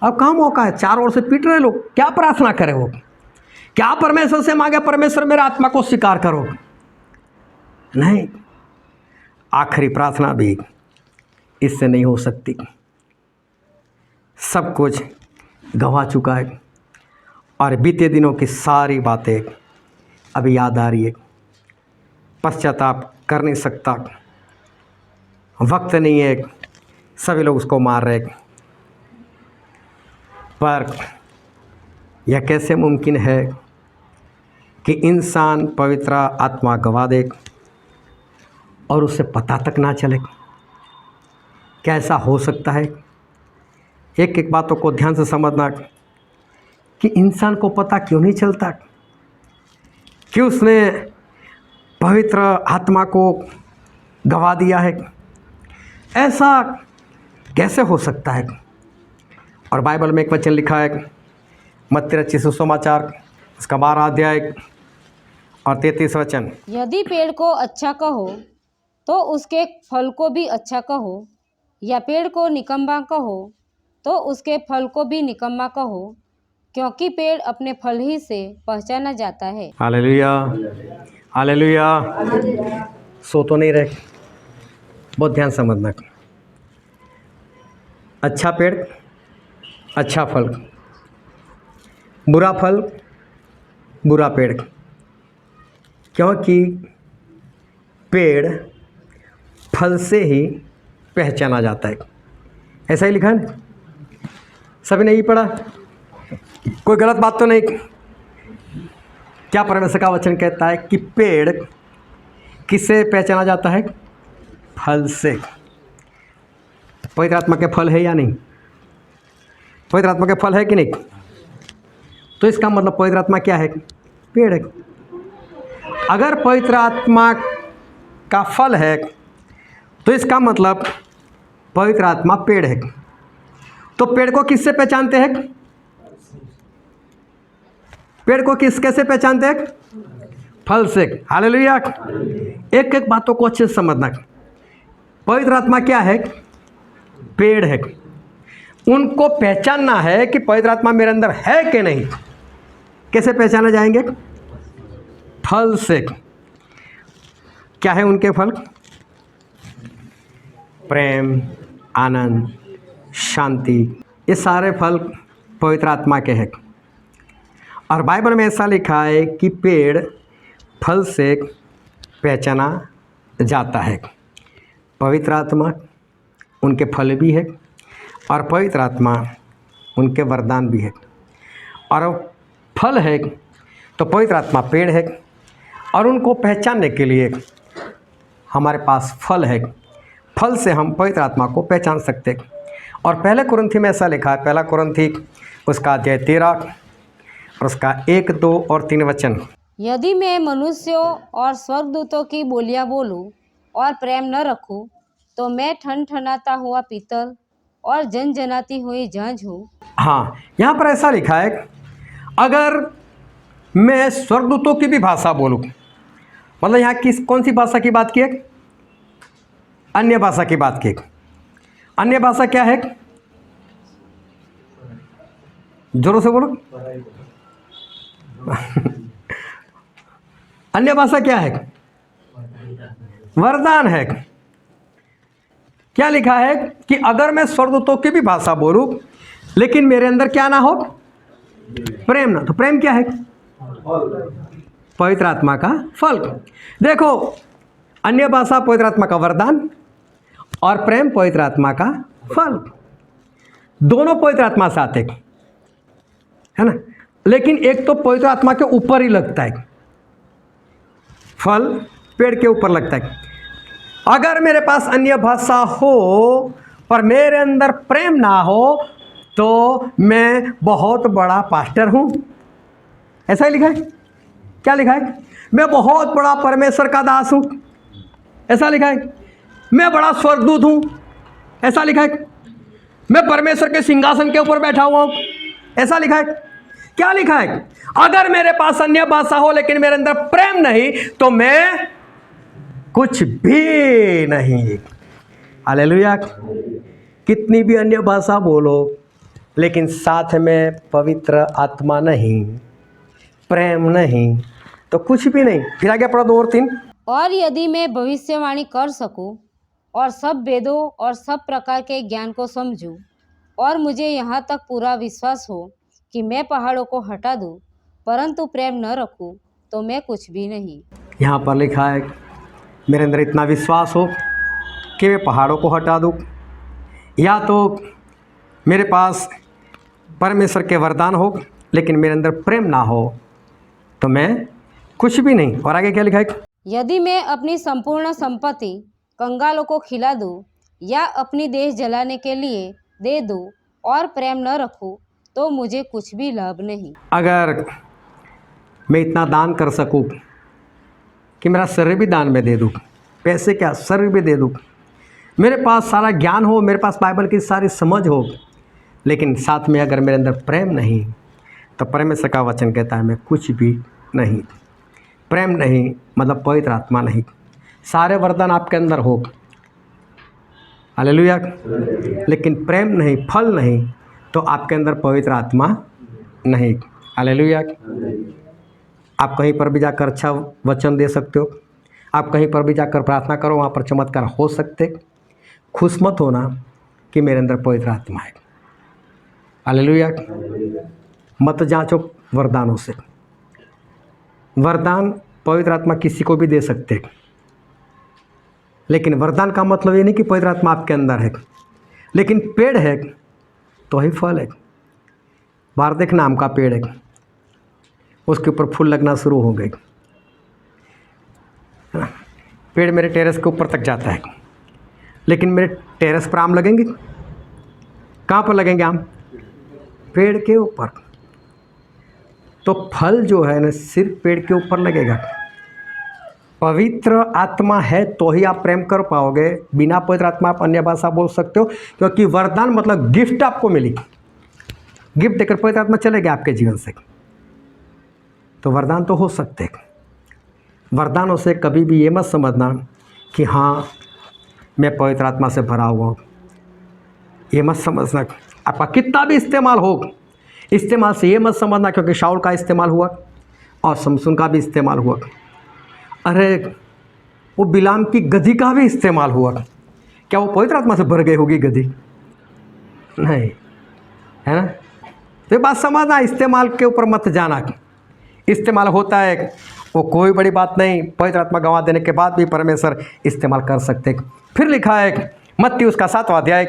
अब कहाँ मौका है, चारों ओर से पीट रहे लोग, क्या प्रार्थना करे वो, क्या परमेश्वर से मांगे, परमेश्वर मेरे आत्मा को स्वीकार करो, नहीं। आखिरी प्रार्थना भी इससे नहीं हो सकती, सब कुछ गंवा चुका है और बीते दिनों की सारी बातें अभी याद आ रही है। पश्चाताप कर नहीं सकता, वक्त नहीं है, सभी लोग उसको मार रहे। पर यह कैसे मुमकिन है कि इंसान पवित्र आत्मा गवा दे और उसे पता तक ना चले? कैसा हो सकता है? एक एक बातों को ध्यान से समझना कि इंसान को पता क्यों नहीं चलता कि उसने पवित्र आत्मा को गवा दिया है, ऐसा कैसे हो सकता है? और बाइबल में एक वचन लिखा है, मत्ती रचित सुसमाचार इसका 12 अध्याय और 33 वचन, यदि पेड़ को अच्छा कहो तो उसके फल को भी अच्छा कहो, या पेड़ को निकम्मा कहो तो उसके फल को भी निकम्मा कहो, क्योंकि पेड़ अपने फल ही से पहचाना जाता है। Hallelujah, hallelujah. सो तो नहीं रहे, बहुत ध्यान समझना। अच्छा पेड़ अच्छा फल, बुरा फल बुरा पेड़, क्योंकि पेड़ फल से ही पहचाना जाता है। ऐसा ही लिखा है ना, सभी ने ही पढ़ा, कोई गलत बात तो नहीं। क्या परमेश्वर का वचन कहता है कि पेड़ किससे पहचाना जाता है? फल से। पवित्र आत्मा के फल है या नहीं? पवित्र आत्मा के फल है कि नहीं? तो इसका मतलब पवित्र आत्मा क्या है? पेड़ है। अगर पवित्र आत्मा का फल है तो इसका मतलब पवित्र आत्मा पेड़ है। तो पेड़ को किससे पहचानते हैं? पेड़ को कैसे पहचानते हैं? फल से। हालेलुया। एक एक बातों को अच्छे से समझना। पवित्र आत्मा क्या है? पेड़ है। उनको पहचानना है कि पवित्र आत्मा मेरे अंदर है कि नहीं। कैसे पहचाने जाएंगे? फल से। क्या है उनके फल? प्रेम, आनंद, शांति, ये सारे फल पवित्र आत्मा के हैं। और बाइबल में ऐसा लिखा है कि पेड़ फल से पहचाना जाता है। पवित्र आत्मा उनके फल भी है और पवित्र आत्मा उनके वरदान भी है। और फल है तो पवित्र आत्मा पेड़ है, और उनको पहचानने के लिए हमारे पास फल है। फल से हम पवित्र आत्मा को पहचान सकते हैं। और पहले कुरिन्थी में ऐसा लिखा है, पहला कुरिन्थी उसका अध्याय 13 और उसका 1, 2 और 3 वचन। यदि मैं मनुष्यों और स्वर्गदूतों की बोलियां बोलूं और प्रेम न रखूं, तो मैं ठनठनाता हुआ पीतल और जनजनाती हुई झांझ हूँ। हाँ, यहाँ पर ऐसा लिखा है, अगर मैं स्वर्गदूतों की भी भाषा बोलूँ, मतलब यहाँ कौन सी भाषा की बात की है? अन्य भाषा की बात की। अन्य भाषा क्या है? जोरों से बोलो। अन्य भाषा क्या है? वरदान है। क्या लिखा है कि अगर मैं स्वर्गदूतों की भी भाषा बोलूं लेकिन मेरे अंदर क्या ना हो? प्रेम ना। तो प्रेम क्या है? पवित्र आत्मा का फल। देखो, अन्य भाषा पवित्र आत्मा का वरदान और प्रेम पवित्र आत्मा का फल, दोनों पवित्र आत्मा से आते है ना। लेकिन एक तो पवित्र आत्मा के ऊपर ही लगता है, फल पेड़ के ऊपर लगता है। अगर मेरे पास अन्य भाषा हो पर मेरे अंदर प्रेम ना हो तो मैं बहुत बड़ा पास्टर हूँ, ऐसा ही लिखा है। क्या लिखा है? मैं बहुत बड़ा परमेश्वर का दास हूँ, ऐसा लिखा है। मैं बड़ा स्वर्गदूत हूँ, ऐसा लिखा है। मैं परमेश्वर के सिंहासन के ऊपर बैठा हुआ हूँ, ऐसा लिखा है। क्या लिखा है? अगर मेरे पास अन्य भाषा हो लेकिन मेरे अंदर प्रेम नहीं तो मैं कुछ भी नहीं। हालेलुया। कितनी भी अन्य भाषा बोलो लेकिन साथ में पवित्र आत्मा नहीं, प्रेम नहीं, तो कुछ भी नहीं। फिर आगे पढ़ो 2 और 3। और यदि मैं भविष्यवाणी कर सकूं और सब वेदों और सब प्रकार के ज्ञान को समझूं, और मुझे यहाँ तक पूरा विश्वास हो कि मैं पहाड़ों को हटा दूं, परंतु प्रेम न रखूं, तो मैं कुछ भी नहीं। यहाँ पर लिखा है मेरे अंदर इतना विश्वास हो कि मैं पहाड़ों को हटा दूँ, या तो मेरे पास परमेश्वर के वरदान हो लेकिन मेरे अंदर प्रेम ना हो तो मैं कुछ भी नहीं। और आगे क्या लिखा है? यदि मैं अपनी संपूर्ण संपत्ति कंगालों को खिला दूं या अपनी देह जलाने के लिए दे दूं और प्रेम न रखूं, तो मुझे कुछ भी लाभ नहीं। अगर मैं इतना दान कर सकूं कि मेरा शरीर भी दान में दे दूं, पैसे क्या, शरीर भी दे दूं, मेरे पास सारा ज्ञान हो, मेरे पास बाइबल की सारी समझ हो, लेकिन साथ में अगर मेरे अंदर प्रेम नहीं तो परमेश्वर का वचन कहता है मैं कुछ भी नहीं। प्रेम नहीं मतलब पवित्र आत्मा नहीं। सारे वरदान आपके अंदर हो, हालेलुया, लेकिन प्रेम नहीं, फल नहीं, तो आपके अंदर पवित्र आत्मा नहीं। हालेलुया। आप कहीं पर भी जाकर अच्छा वचन दे सकते हो, आप कहीं पर भी जाकर प्रार्थना करो, वहाँ पर चमत्कार हो सकते। खुश मत होना कि मेरे अंदर पवित्र आत्मा है। हालेलुया। मत जांचो वरदानों से। वरदान पवित्र आत्मा किसी को भी दे सकते हैं, लेकिन वरदान का मतलब ये नहीं कि पवित्र आत्मा आपके अंदर है। लेकिन पेड़ है तो ही फल है। बाहर देखना, आम का पेड़ है, उसके ऊपर फूल लगना शुरू हो गए। पेड़ मेरे टेरेस के ऊपर तक जाता है, लेकिन मेरे टेरेस पर आम लगेंगे? कहाँ पर लगेंगे आम? पेड़ के ऊपर। तो फल जो है ना सिर्फ पेड़ के ऊपर लगेगा। पवित्र आत्मा है तो ही आप प्रेम कर पाओगे। बिना पवित्र आत्मा आप अन्य भाषा बोल सकते हो, क्योंकि वरदान मतलब गिफ्ट आपको मिली। गिफ्ट देकर पवित्र आत्मा चले गया आपके जीवन से, तो वरदान तो हो सकते हैं, वरदानों से कभी भी ये मत समझना कि हाँ मैं पवित्र आत्मा से भरा हुआ हूँ। ये मत समझना आपका कितना भी इस्तेमाल हो, इस्तेमाल से ये मत समझना क्योंकि शाऊल का इस्तेमाल हुआ और शमसून का भी इस्तेमाल हुआ। अरे वो बिलाम की गधी का भी इस्तेमाल हुआ। क्या वो पवित्र आत्मा से भर गई होगी गधी? नहीं, है ना? तो ये बात समझना, इस्तेमाल के ऊपर मत जाना। इस्तेमाल होता है वो कोई बड़ी बात नहीं, पवित्र आत्मा गंवा देने के बाद भी परमेश्वर इस्तेमाल कर सकते। फिर लिखा है मत्ती उसका 7वां अध्याय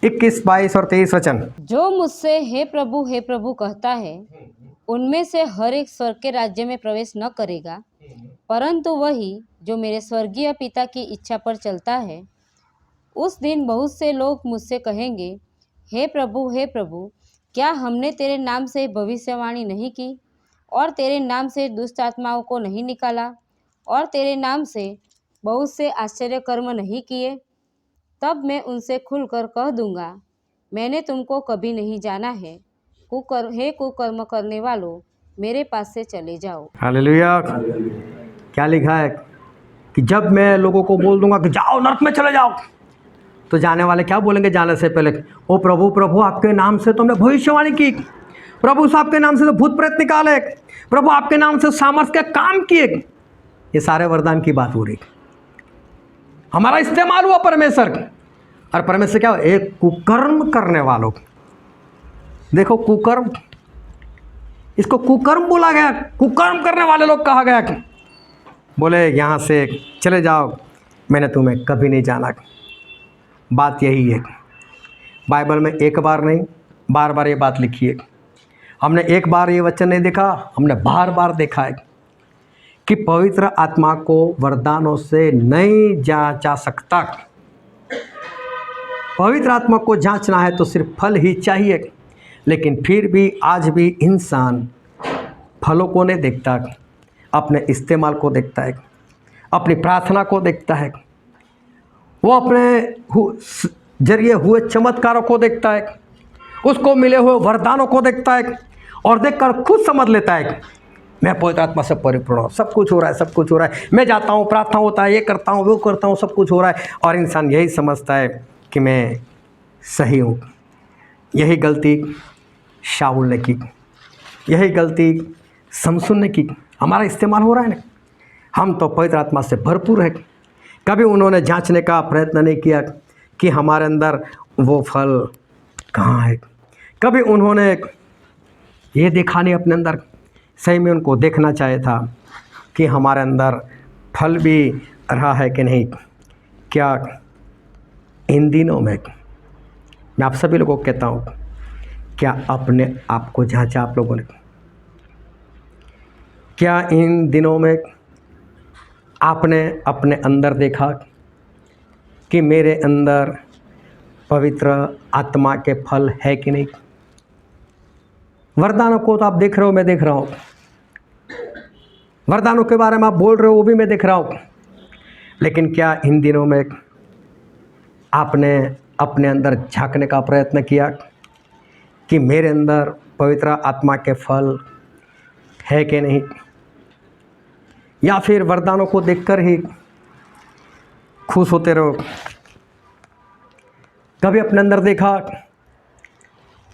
21, 22 और 23 वचन। जो मुझसे हे प्रभु कहता है, उनमें से हर एक स्वर्ग के राज्य में प्रवेश न करेगा, परंतु वही जो मेरे स्वर्गीय पिता की इच्छा पर चलता है। उस दिन बहुत से लोग मुझसे कहेंगे, हे प्रभु, क्या हमने तेरे नाम से भविष्यवाणी नहीं की, और तेरे नाम से दुष्ट आत्माओं को नहीं निकाला, और तेरे नाम से बहुत से आश्चर्य कर्म नहीं किए? तब मैं उनसे खुलकर कह दूंगा, मैंने तुमको कभी नहीं जाना है। कुकर्म करने वालों, मेरे पास से चले जाओ। हालेलुया। क्या लिखा है कि जब मैं लोगों को बोल दूंगा कि जाओ नरक में चले जाओ, तो जाने वाले क्या बोलेंगे जाने से पहले? ओ प्रभु आपके नाम से तो हमने भविष्यवाणी की, प्रभु आपके नाम से तो भूत प्रेत निकाले, प्रभु आपके नाम से सामर्थ्य के काम किए। ये सारे वरदान की बात हो रही। हमारा इस्तेमाल हुआ परमेश्वर, और परमेश्वर क्या? एक कुकर्म करने वालों। देखो कुकर्म, इसको कुकर्म बोला गया, कुकर्म करने वाले लोग कहा गया। बोले यहाँ से चले जाओ, मैंने तुम्हें कभी नहीं जाना। बात यही है, बाइबल में एक बार नहीं बार बार ये बात लिखी है। हमने एक बार ये वचन नहीं देखा, हमने बार बार देखा है कि पवित्र आत्मा को वरदानों से नहीं जांचा सकता। पवित्र आत्मा को जांचना है तो सिर्फ फल ही चाहिए, लेकिन फिर भी आज भी इंसान फलों को नहीं देखता, अपने इस्तेमाल को देखता है, अपनी प्रार्थना को देखता है, वो अपने जरिए हुए चमत्कारों को देखता है, उसको मिले हुए वरदानों को देखता है, और देखकर खुद समझ लेता है मैं पवित्र आत्मा से परिपूर्ण हूँ, सब कुछ हो रहा है, सब कुछ हो रहा है, मैं जाता हूँ, प्रार्थना होता है, ये करता हूँ, वो करता हूँ, सब कुछ हो रहा है, और इंसान यही समझता है कि मैं सही हूँ। यही गलती शाऊल ने की, यही गलती शमसून ने की। हमारा इस्तेमाल हो रहा है ना, हम तो पवित्र आत्मा से भरपूर है। कभी उन्होंने जांचने का प्रयत्न नहीं किया कि हमारे अंदर वो फल कहाँ है। कभी उन्होंने ये देखा नहीं अपने अंदर, सही में उनको देखना चाहिए था कि हमारे अंदर फल भी रहा है कि नहीं। क्या इन दिनों में, मैं आप सभी लोगों को कहता हूँ, क्या अपने आप को जांचा आप लोगों ने? क्या इन दिनों में आपने अपने अंदर देखा कि मेरे अंदर पवित्र आत्मा के फल है कि नहीं? वरदानों को तो आप देख रहे हो, मैं देख रहा हूँ, वरदानों के बारे में आप बोल रहे हो, वो भी मैं देख रहा हूँ, लेकिन क्या इन दिनों में आपने अपने अंदर झांकने का प्रयत्न किया कि मेरे अंदर पवित्र आत्मा के फल है कि नहीं? या फिर वरदानों को देखकर ही खुश होते रहो? कभी अपने अंदर देखा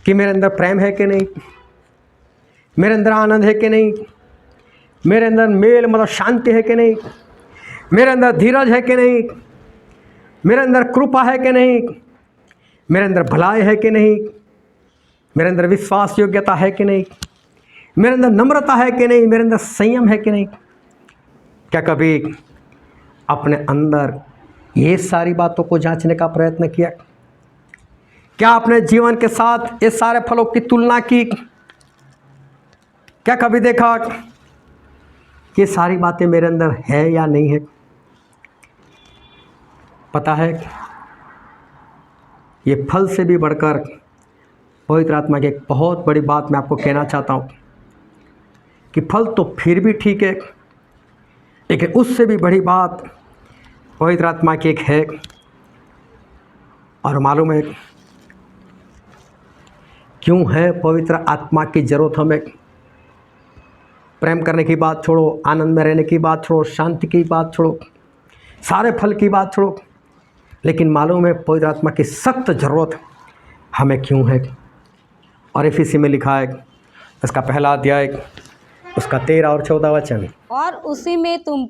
कि मेरे अंदर प्रेम है कि नहीं, मेरे अंदर आनंद है कि नहीं, मेरे अंदर मेल मतलब शांति है कि नहीं, मेरे अंदर धीरज है कि नहीं, मेरे अंदर कृपा है कि नहीं, मेरे अंदर भलाई है कि नहीं, मेरे अंदर विश्वास योग्यता है कि नहीं, मेरे अंदर नम्रता है कि नहीं, मेरे अंदर संयम है कि नहीं? क्या कभी अपने अंदर ये सारी बातों को जांचने का प्रयत्न किया? क्या अपने जीवन के साथ ये सारे फलों की तुलना की? क्या कभी देखा कि ये सारी बातें मेरे अंदर है या नहीं है? पता है, ये फल से भी बढ़कर पवित्र आत्मा की एक बहुत बड़ी बात मैं आपको कहना चाहता हूँ कि फल तो फिर भी ठीक है, लेकिन उससे भी बड़ी बात पवित्र आत्मा की एक है। और मालूम है क्यों है पवित्र आत्मा की ज़रूरत हमें? प्रेम करने की बात छोड़ो, आनंद में रहने की बात छोड़ो, शांति की बात छोड़ो, सारे फल की बात छोड़ो, लेकिन मालूम है पवित्र आत्मा की सख्त ज़रूरत हमें क्यों है। और एफिसी में लिखा है, इसका पहला अध्याय, उसका 13 और 14 वचन। और उसी में तुम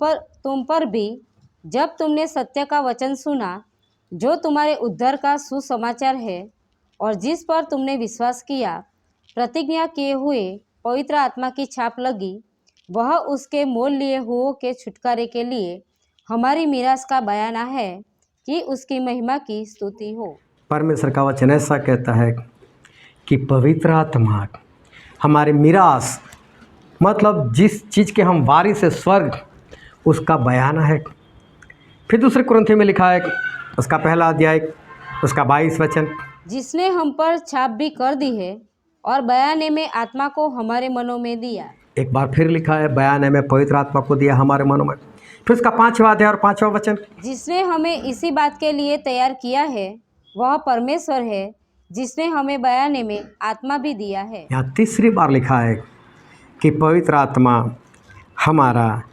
पर भी, जब तुमने सत्य का वचन सुना, जो तुम्हारे उद्धार का सुसमाचार है, और जिस पर तुमने विश्वास किया, प्रतिज्ञा किए हुए पवित्र आत्मा की छाप लगी, वह उसके मोल लिए हुओं के छुटकारे के लिए हमारी मीरास का बयाना है कि उसकी महिमा की स्तुति हो। परमेश्वर का वचन ऐसा कहता है कि पवित्र आत्मा हमारे मीरास, मतलब जिस चीज़ के हम वारिस है, स्वर्ग, उसका बयाना है। फिर दूसरे कुरिन्थियों में लिखा है, उसका पहला अध्याय, उसका 22 वचन। जिसने हम पर छाप भी कर दी है और बयाने में आत्मा को हमारे मनों में दिया। एक बार फिर लिखा है, बयाने में पवित्र आत्मा को दिया हमारे मनों में। फिर उसका 5वां अध्याय और 5वां वचन। जिसने हमें इसी बात के लिए तैयार किया है, वह परमेश्वर है, जिसने हमें बयाने में आत्मा भी दिया है। यहाँ तीसरी बार लिखा है कि पवित्र आत्मा हमारा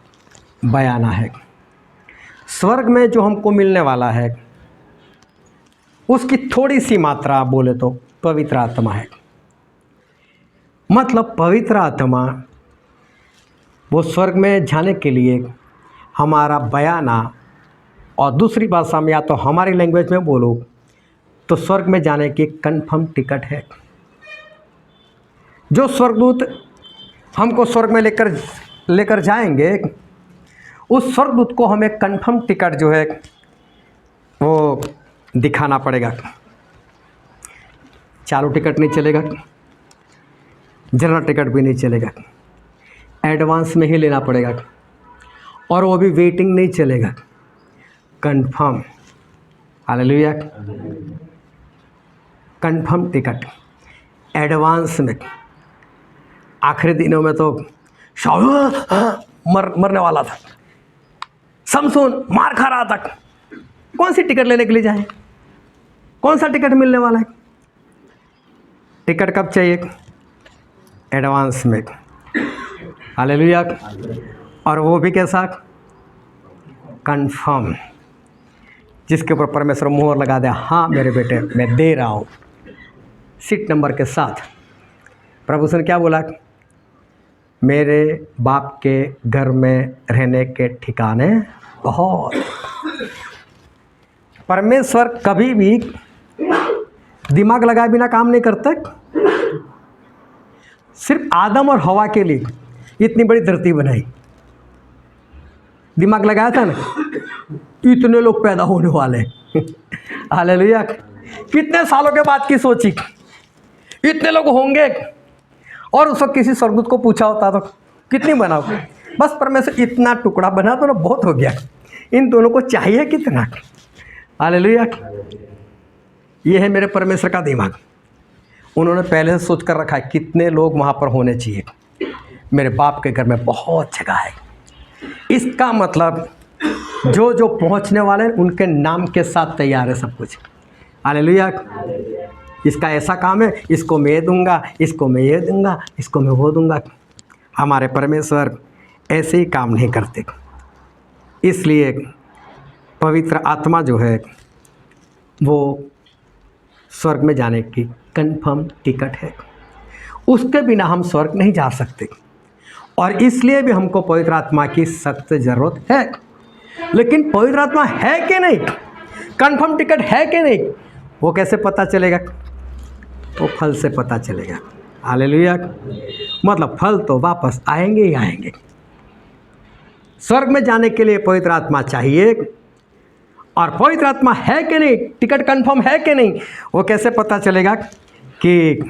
बयाना है। स्वर्ग में जो हमको मिलने वाला है उसकी थोड़ी सी मात्रा बोले तो पवित्र आत्मा है। मतलब पवित्र आत्मा वो स्वर्ग में जाने के लिए हमारा बयाना, और दूसरी भाषा में या तो हमारी लैंग्वेज में बोलो तो स्वर्ग में जाने की कंफर्म टिकट है। जो स्वर्गदूत हमको स्वर्ग में लेकर जाएंगे, उस स्वर्गदूत को हमें कंफर्म टिकट जो है वो दिखाना पड़ेगा। चालू टिकट नहीं चलेगा, जनरल टिकट भी नहीं चलेगा, एडवांस में ही लेना पड़ेगा, और वो भी वेटिंग नहीं चलेगा, confirm. Hallelujah. Confirm ticket advance में। आखिरी दिनों में तो मरने वाला था, समसून मार खा रहा था, कौन सी टिकट लेने के लिए जाए, कौन सा टिकट मिलने वाला है। टिकट कब चाहिए? एडवांस में। हालेलुया। और वो भी कैसा? कंफर्म, जिसके ऊपर परमेश्वर मोहर लगा दे, हाँ मेरे बेटे मैं दे रहा हूँ, सीट नंबर के साथ। प्रभु ने क्या बोला? मेरे बाप के घर में रहने के ठिकाने बहुत। परमेश्वर कभी भी दिमाग लगाए बिना काम नहीं करते। सिर्फ आदम और हवा के लिए इतनी बड़ी धरती बनाई, दिमाग लगाया था ना, इतने लोग पैदा होने वाले हैं। हालेलुया। कितने सालों के बाद की सोची, इतने लोग होंगे, और उस वक्त किसी स्वर्गदूत को पूछा होता तो कितनी बनाओ? बस परमेश्वर इतना टुकड़ा बना तो ना बहुत हो गया, इन दोनों को चाहिए कितना? हालेलुया। ये है मेरे परमेश्वर का दिमाग। उन्होंने पहले से सोच कर रखा है कितने लोग वहाँ पर होने चाहिए। मेरे बाप के घर में बहुत जगह है। इसका मतलब जो जो पहुँचने वाले हैं उनके नाम के साथ तैयार है सब कुछ। हालेलुया। इसका ऐसा काम है, इसको मैं ये दूंगा, इसको मैं ये दूंगा, इसको मैं वो दूंगा। हमारे परमेश्वर ऐसे ही काम नहीं करते। इसलिए पवित्र आत्मा जो है वो स्वर्ग में जाने की कंफर्म टिकट है। उसके बिना हम स्वर्ग नहीं जा सकते, और इसलिए भी हमको पवित्र आत्मा की सख्त ज़रूरत है। लेकिन पवित्र आत्मा है कि नहीं, कंफर्म टिकट है कि नहीं, वो कैसे पता चलेगा? वो फल से पता चलेगा। हालेलुया। मतलब फल तो वापस आएंगे ही आएंगे। स्वर्ग में जाने के लिए पवित्र आत्मा चाहिए, और पवित्र आत्मा है कि नहीं, टिकट कंफर्म है कि नहीं, वो कैसे पता चलेगा? कि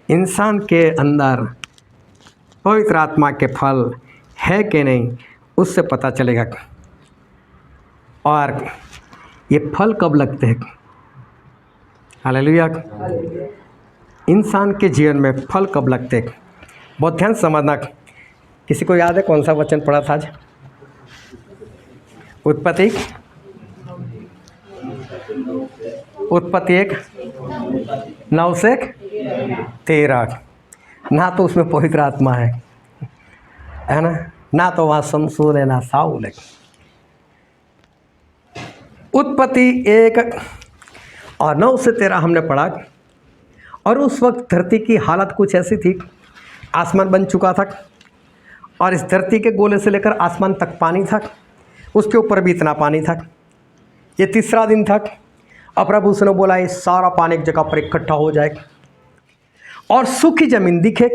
इंसान के अंदर पवित्र आत्मा के फल है कि नहीं, उससे पता चलेगा। और ये फल कब लगते हैं? हालेलुया। इंसान के जीवन में फल कब लगते हैं? बहुत ध्यान समझना। किसी को याद है कौन सा वचन पढ़ा था आज? उत्पत्ति 1:9 से 13। ना तो उसमें पवित्र आत्मा है, है ना तो वहाँ शमसून है ना साउल है। उत्पत्ति 1:9-13 हमने पढ़ा। और उस वक्त धरती की हालत कुछ ऐसी थी, आसमान बन चुका था और इस धरती के गोले से लेकर आसमान तक पानी था, उसके ऊपर भी इतना पानी था। ये तीसरा दिन था और प्रभु उसने बोला ये सारा पानी एक जगह पर इकट्ठा हो जाए और सूखी जमीन दिखे।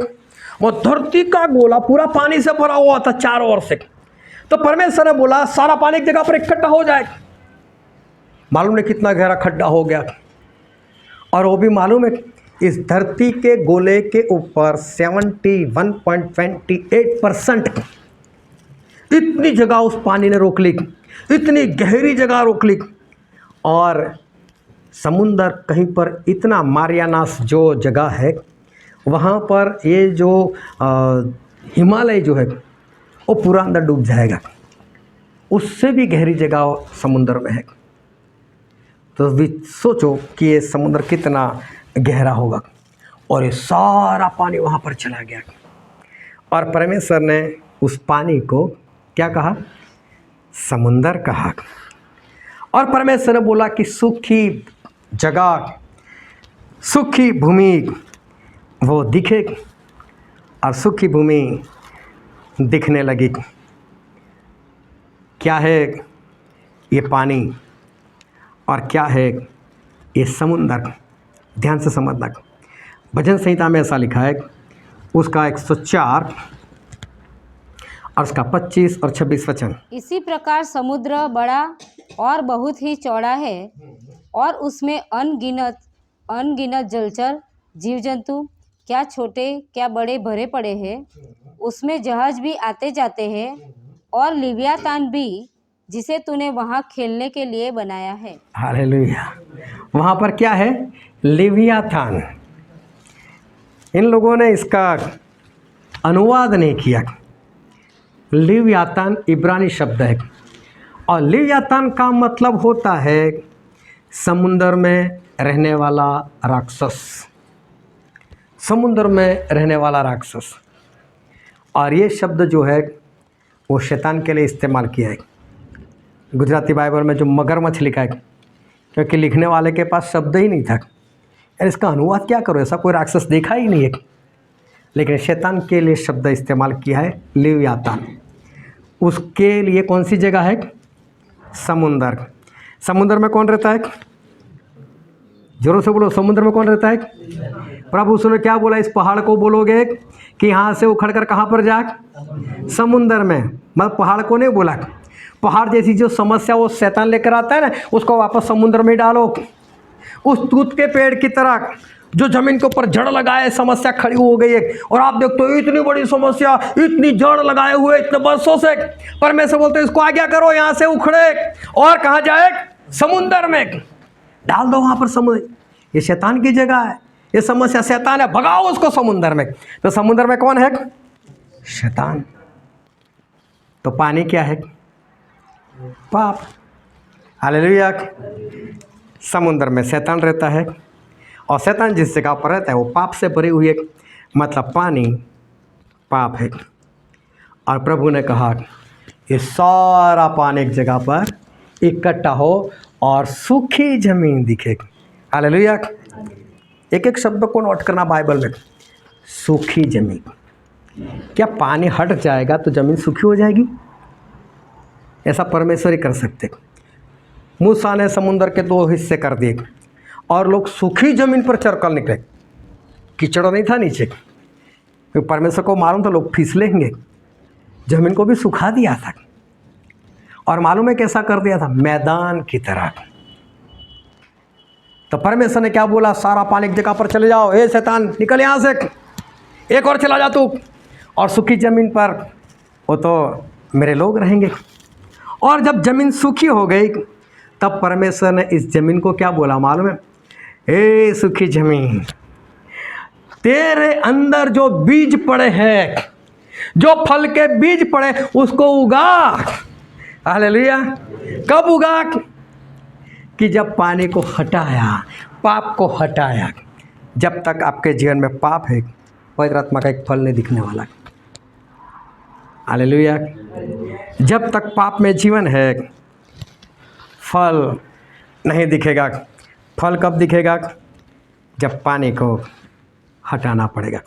वो धरती का गोला पूरा पानी से भरा हुआ था चारों ओर से। तो परमेश्वर ने बोला सारा पानी एक जगह पर इकट्ठा हो जाए। मालूम नहीं कितना गहरा खड्डा हो गया। और वो भी मालूम है इस धरती के गोले के ऊपर 71.28% इतनी जगह उस पानी ने रोक ली, इतनी गहरी जगह रोक ली। और समुंदर कहीं पर इतना मारियानास जो जगह है वहाँ पर ये जो हिमालय जो है वो पूरा अंदर डूब जाएगा। उससे भी गहरी जगह समुंदर में है। तो भी सोचो कि ये समुद्र कितना गहरा होगा। और ये सारा पानी वहाँ पर चला गया और परमेश्वर ने उस पानी को क्या कहा? समुंदर कहा। और परमेश्वर ने बोला कि सूखी जगह, सूखी भूमि वो दिखे। और सूखी भूमि दिखने लगी। क्या है ये पानी और क्या है ये समुंदर? ध्यान से समझना। भजन संहिता में ऐसा लिखा है, उसका 104 और उसका 25 और 26 वचन। इसी प्रकार समुद्र बड़ा और बहुत ही चौड़ा है और उसमें अनगिनत जलचर जीव जंतु, क्या छोटे क्या बड़े, भरे पड़े हैं। उसमें जहाज भी आते जाते हैं और लिव्यातान भी, जिसे तूने वहाँ खेलने के लिए बनाया है। हालेलुया। वहाँ पर क्या है? लिव्यातान। इन लोगों ने इसका अनुवाद नहीं किया। लिव्यातान इब्रानी शब्द है और लिव्यातान का मतलब होता है समुंदर में रहने वाला राक्षस। समुंदर में रहने वाला राक्षस। और ये शब्द जो है वो शैतान के लिए इस्तेमाल किया है। गुजराती बाइबल में जो मगरमच्छ लिखा है, क्योंकि लिखने वाले के पास शब्द ही नहीं था। यार इसका अनुवाद क्या करो, ऐसा कोई राक्षस देखा ही नहीं है। लेकिन शैतान के लिए शब्द इस्तेमाल किया है लिव्यातान। उसके लिए कौन सी जगह है? समुंदर। समुंदर में कौन रहता है? जोरों से बोलो, समुद्र में कौन रहता है? प्रभु उसने क्या बोला? इस पहाड़ को बोलोगे कि यहाँ से उखड़ कर कहाँ पर जाए? समुंदर में। मतलब पहाड़ को नहीं बोला। पहाड़ जैसी जो समस्या वो शैतान लेकर आता है ना, उसको वापस समुद्र में डालो। उस तूत के पेड़ की तरह जो जमीन के ऊपर जड़ लगाए समस्या खड़ी हो गई है। और आप देखते हो इतनी बड़ी समस्या, इतनी जड़ लगाए हुए इतने वर्षों से। परमेश्वर बोलते इसको आज्ञा करो यहाँ से उखड़े और कहाँ जाए? समुंदर में डाल दो। वहाँ पर समुद्र, ये शैतान की जगह है। ये समस्या शैतान है, भगाओ उसको समुंदर में। तो समुंदर में कौन है? शैतान। तो पानी क्या है? पाप। हालेलुया। समुंदर में शैतान रहता है और शैतान जिस जगह पर रहता है वो पाप से भरी हुई है। मतलब पानी पाप है। और प्रभु ने कहा ये सारा पानी एक जगह पर इकट्ठा हो और सूखी जमीन दिखे। हालेलुया। एक एक शब्द को नोट करना बाइबल में। सूखी जमीन। क्या पानी हट जाएगा तो जमीन सूखी हो जाएगी? ऐसा परमेश्वर ही कर सकते। मूसा ने समुंदर के 2 हिस्से कर दिए और लोग सूखी जमीन पर चलकर निकले। कीचड़ नहीं था नीचे, क्योंकि परमेश्वर को मालूम था लोग फिसलेंगे। जमीन को भी सुखा दिया था। और मालूम है कैसा कर दिया था? मैदान की तरह। तो परमेश्वर ने क्या बोला? सारा पानी एक जगह पर चले जाओ। ए शैतान निकल यहाँ से, एक और चला जा तू। और सूखी जमीन पर वो तो मेरे लोग रहेंगे। और जब जमीन सूखी हो गई तब परमेश्वर ने इस जमीन को क्या बोला मालूम है? ए सूखी जमीन, तेरे अंदर जो बीज पड़े हैं, जो फल के बीज पड़े, उसको उगा। हालेलुया। कब उगा? कि जब पानी को हटाया, पाप को हटाया। जब तक आपके जीवन में पाप है, पवित्र आत्मा का एक फल नहीं दिखने वाला। हालेलुया। जब तक पाप में जीवन है फल नहीं दिखेगा। फल कब दिखेगा? जब पानी को हटाना पड़ेगा।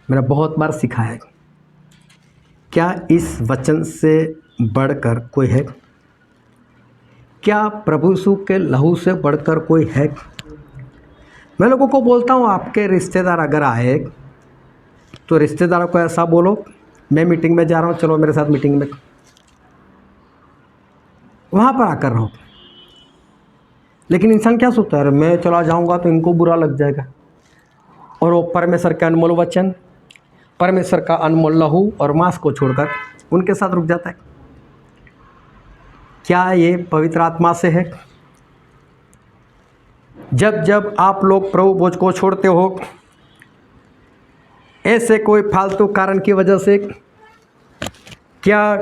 मैंने बहुत बार सिखाया है, क्या इस वचन से बढ़कर कोई है? क्या प्रभु यीशु के लहू से बढ़कर कोई है? मैं लोगों को बोलता हूँ, आपके रिश्तेदार अगर आए तो रिश्तेदारों को ऐसा बोलो, मैं मीटिंग में जा रहा हूँ, चलो मेरे साथ मीटिंग में, वहाँ पर आकर रहो। लेकिन इंसान क्या सोचता है, मैं चला जाऊँगा तो इनको बुरा लग जाएगा, और वो परमेश्वर के अनमोल वचन, परमेश्वर का अनमोल लहू और मांस को छोड़कर उनके साथ रुक जाता है। क्या ये पवित्र आत्मा से है? जब जब आप लोग प्रभु भोज को छोड़ते हो ऐसे कोई फालतू कारण की वजह से, क्या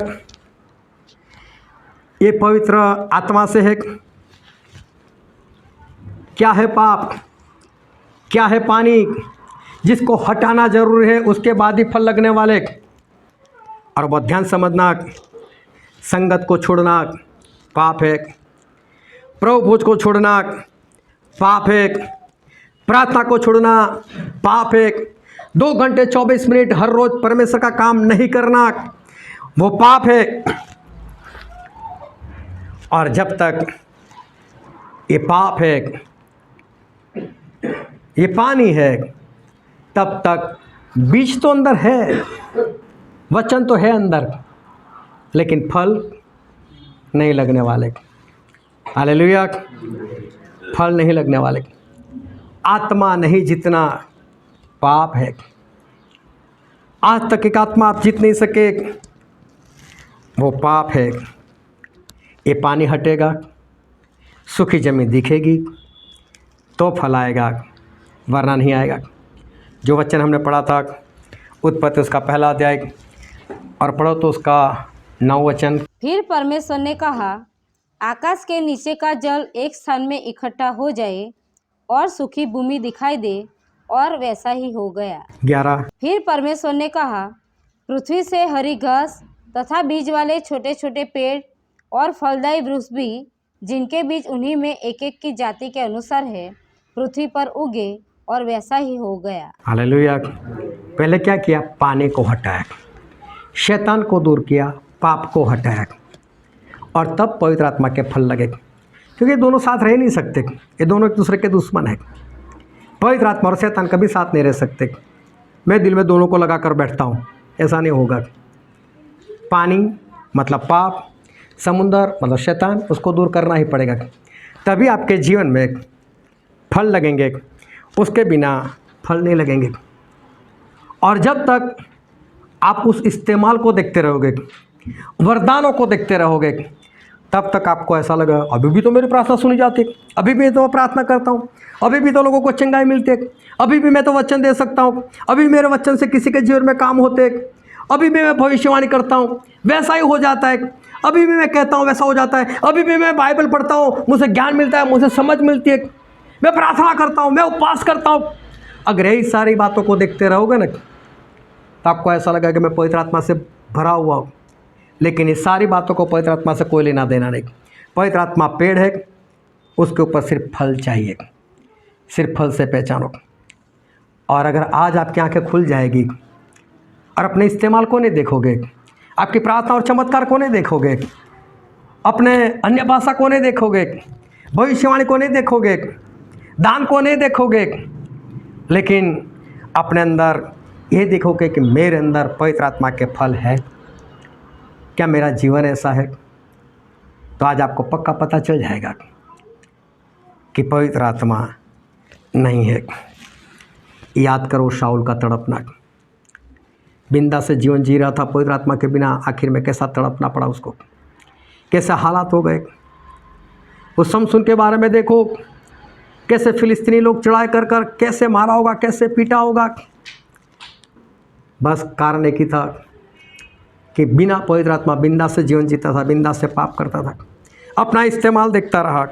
ये पवित्र आत्मा से है? क्या है पाप? क्या है पानी जिसको हटाना जरूरी है, उसके बाद ही फल लगने वाले? और बहुत ध्यान समझना, संगत को छोड़ना पाप है, प्रभु भोज को छोड़ना पाप है, प्रार्थना को छोड़ना पाप है, 2 घंटे 24 मिनट हर रोज परमेश्वर का काम नहीं करना वो पाप है। और जब तक ये पाप है, ये पानी है, तब तक बीज तो अंदर है, वचन तो है अंदर, लेकिन फल नहीं लगने वाले। हालेलुया। फल नहीं लगने वाले। आत्मा नहीं जितना पाप है। आज तक एक आत्मा आप जीत नहीं सके, वो पाप है। ये पानी हटेगा, सूखी जमीन दिखेगी तो फल आएगा, वरना नहीं आएगा। जो वचन हमने पढ़ा था उत्पत्ति उसका 1 अध्याय, और पढ़ो तो उसका 9 वचन। फिर परमेश्वर ने कहा, आकाश के नीचे का जल एक स्थान में इकट्ठा हो जाए और सूखी भूमि दिखाई दे, और वैसा ही हो गया। 11। फिर परमेश्वर ने कहा, पृथ्वी से हरी घास तथा बीज वाले छोटे छोटे पेड़ और फलदायी वृक्ष भी, जिनके बीज उन्हीं में एक एक की जाति के अनुसार है, पृथ्वी पर उगे, और वैसा ही हो गया। हालेलुया। पहले क्या किया? पानी को हटाया, शैतान को दूर किया, पाप को हटाया, और तब पवित्र आत्मा के फल लगे। क्योंकि ये दोनों साथ रह नहीं सकते, ये दोनों एक दूसरे के दुश्मन हैं। पवित्र आत्मा और शैतान कभी साथ नहीं रह सकते। मैं दिल में दोनों को लगा कर बैठता हूँ, ऐसा नहीं होगा। पानी मतलब पाप, समुंदर मतलब शैतान, उसको दूर करना ही पड़ेगा, तभी आपके जीवन में फल लगेंगे। उसके बिना फल नहीं लगेंगे। और जब तक आप उस इस्तेमाल को देखते रहोगे, वरदानों को देखते रहोगे, तब तक आपको ऐसा लगा अभी भी तो मेरी प्रार्थना सुनी जाती, अभी भी तो मैं प्रार्थना करता हूँ, अभी भी तो लोगों को चंगाई मिलती है, अभी भी मैं तो वचन दे सकता हूँ, अभी मेरे वचन से किसी के जीवन में काम होते, अभी भी मैं भविष्यवाणी करता हूँ वैसा ही हो जाता है, अभी भी मैं कहता हूँ वैसा हो जाता है, अभी भी मैं बाइबल पढ़ता हूँ मुझे ज्ञान मिलता है, मुझे समझ मिलती है, मैं प्रार्थना करता हूँ, मैं उपवास करता हूँ। अगर यही सारी बातों को देखते रहोगे ना, तो आपको ऐसा लगा कि मैं पवित्र आत्मा से भरा हुआ हूँ। लेकिन इस सारी बातों को पवित्र आत्मा से कोई लेना देना नहीं। पवित्र आत्मा पेड़ है, उसके ऊपर सिर्फ फल चाहिए, सिर्फ फल से पहचानो। और अगर आज आपकी आंखें खुल जाएगी और अपने इस्तेमाल को नहीं देखोगे, आपकी प्रार्थना और चमत्कार को नहीं देखोगे, अपने अन्य भाषा को नहीं देखोगे, भविष्यवाणी को नहीं देखोगे, दान को नहीं देखोगे, लेकिन अपने अंदर ये देखोगे कि मेरे अंदर पवित्र आत्मा के फल है, क्या मेरा जीवन ऐसा है, तो आज आपको पक्का पता चल जाएगा कि पवित्र आत्मा नहीं है। याद करो शाऊल का तड़पना, बिंदा से जीवन जी रहा था पवित्र आत्मा के बिना, आखिर में कैसा तड़पना पड़ा उसको, कैसे हालात हो गए। उस शमसून के बारे में देखो, कैसे फिलिस्तीनी लोग चढ़ाई कर कर कैसे मारा होगा, कैसे पीटा होगा। बस कारण एक ही था कि बिना पवित्र आत्मा बिंदा से जीवन जीता था, बिंदा से पाप करता था, अपना इस्तेमाल देखता रहा,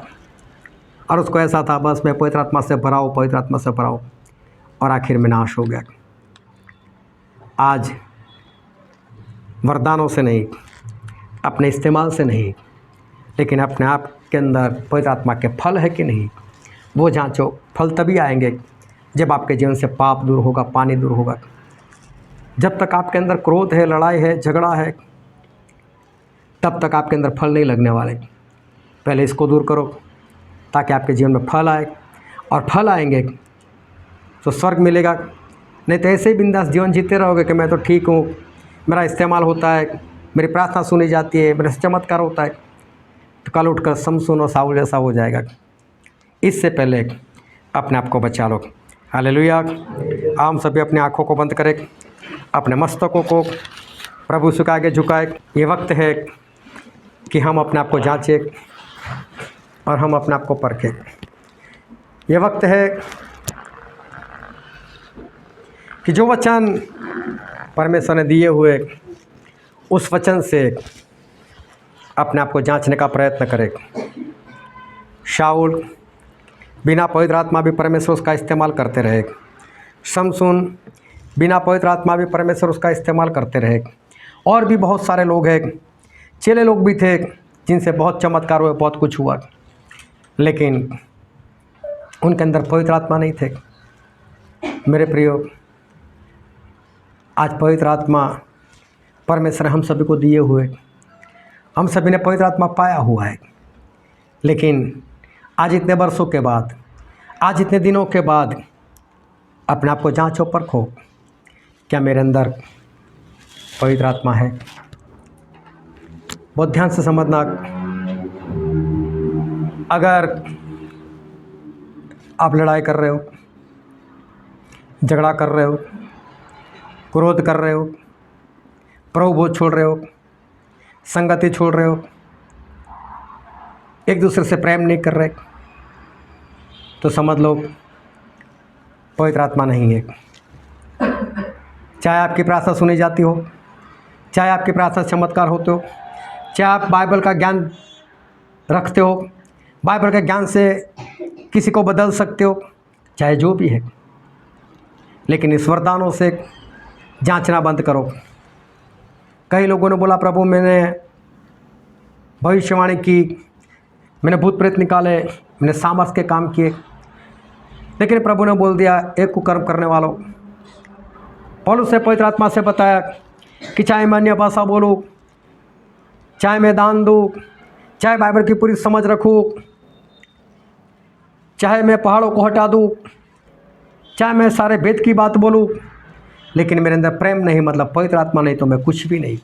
और उसको ऐसा था बस मैं पवित्र आत्मा से भरा हूँ, पवित्र आत्मा से भरा हूँ, और आखिर में नाश हो गया। आज वरदानों से नहीं, अपने इस्तेमाल से नहीं, लेकिन अपने आप के अंदर पवित्र आत्मा के फल है कि नहीं, वो जांचो। फल तभी आएंगे जब आपके जीवन से पाप दूर होगा, पानी दूर होगा। जब तक आपके अंदर क्रोध है, लड़ाई है, झगड़ा है, तब तक आपके अंदर फल नहीं लगने वाले। पहले इसको दूर करो ताकि आपके जीवन में फल आए, और फल आएंगे तो स्वर्ग मिलेगा। नहीं तो ऐसे ही बिंदास जीवन जीते रहोगे कि मैं तो ठीक हूँ, मेरा इस्तेमाल होता है, मेरी प्रार्थना सुनी जाती है, मेरा चमत्कार होता है, तो कल उठकर समसून और साउल जैसा हो जाएगा। इससे पहले अपने आप को बचा लो। हालेलुया। हम सभी अपनी आँखों को बंद करें, अपने मस्तकों को प्रभु यीशु के आगे झुकाए। ये वक्त है कि हम अपने आप को जांचें और हम अपने आप को परखें। ये वक्त है कि जो वचन परमेश्वर ने दिए हुए, उस वचन से अपने आप को जांचने का प्रयत्न करें। शाऊल बिना पवित्र आत्मा भी परमेश्वर उसका इस्तेमाल करते रहे। समसून बिना पवित्र आत्मा भी परमेश्वर उसका इस्तेमाल करते रहे। और भी बहुत सारे लोग हैं, चेले लोग भी थे जिनसे बहुत चमत्कार हुए, बहुत कुछ हुआ, लेकिन उनके अंदर पवित्र आत्मा नहीं थे। मेरे प्रियो, आज पवित्र आत्मा परमेश्वर हम सभी को दिए हुए, हम सभी ने पवित्र आत्मा पाया हुआ है, लेकिन आज इतने वर्षों के बाद, आज इतने दिनों के बाद अपने आप को जांचो, परखो, क्या मेरे अंदर पवित्र आत्मा है। बहुत ध्यान से समझना। अगर आप लड़ाई कर रहे हो, झगड़ा कर रहे हो, क्रोध कर रहे हो, प्रभु बोझ छोड़ रहे हो, संगति छोड़ रहे हो, एक दूसरे से प्रेम नहीं कर रहे, तो समझ लो पवित्र आत्मा नहीं है। चाहे आपकी प्रार्थना सुनी जाती हो, चाहे आपकी प्रार्थना चमत्कार होते हो, चाहे आप बाइबल का ज्ञान रखते हो, बाइबल के ज्ञान से किसी को बदल सकते हो, चाहे जो भी है, लेकिन इस वरदानों से जांचना बंद करो। कई लोगों ने बोला, प्रभु मैंने भविष्यवाणी की, मैंने भूत प्रेत निकाले, मैंने सामर्थ के काम किए, लेकिन प्रभु ने बोल दिया, एक कुकर्म करने वालों। पौलुस से पवित्र आत्मा से बताया कि चाहे मैं अन्य भाषा बोलूँ, चाहे मैं दान दूँ, चाहे बाइबल की पूरी समझ रखूँ, चाहे मैं पहाड़ों को हटा दूँ, चाहे मैं सारे वेद की बात बोलूँ, लेकिन मेरे अंदर प्रेम नहीं, मतलब पवित्र आत्मा नहीं, तो मैं कुछ भी नहीं।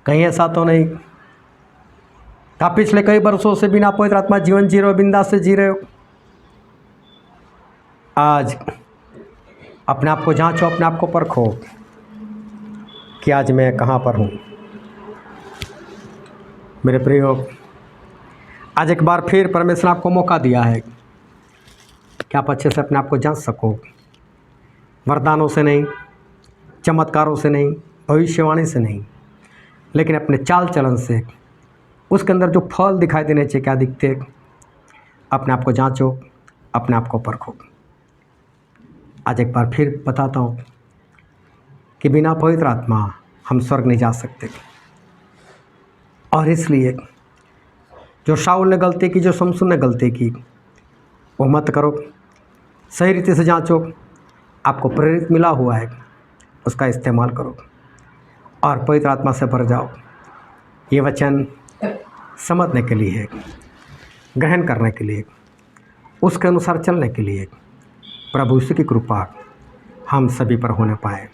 कहीं ऐसा तो नहीं आप पिछले कई वर्षों से बिना पवित्र आत्मा जीवन जी रहे हो, बिंदास से जी रहे हो। आज अपने आप को जांचो, अपने आप को परखो कि आज मैं कहाँ पर हूँ। मेरे प्रियो, आज एक बार फिर परमेश्वर आपको मौका दिया है कि आप अच्छे से अपने आप को जांच सको। वरदानों से नहीं, चमत्कारों से नहीं, भविष्यवाणी से नहीं, लेकिन अपने चाल चलन से, उसके अंदर जो फल दिखाई देने चाहिए, क्या दिखते, अपने आप को जांचो, अपने आप को परखो। आज एक बार फिर बताता हूँ कि बिना पवित्र आत्मा हम स्वर्ग नहीं जा सकते। और इसलिए जो शाऊल ने गलती की, जो समसून ने गलती की, वो मत करो। सही रीति से जांचो, आपको प्रेरित मिला हुआ है, उसका इस्तेमाल करो और पवित्र आत्मा से भर जाओ। ये वचन समझने के लिए है, ग्रहण करने के लिए, उसके अनुसार चलने के लिए प्रभु यीशु की कृपा हम सभी पर होने पाए।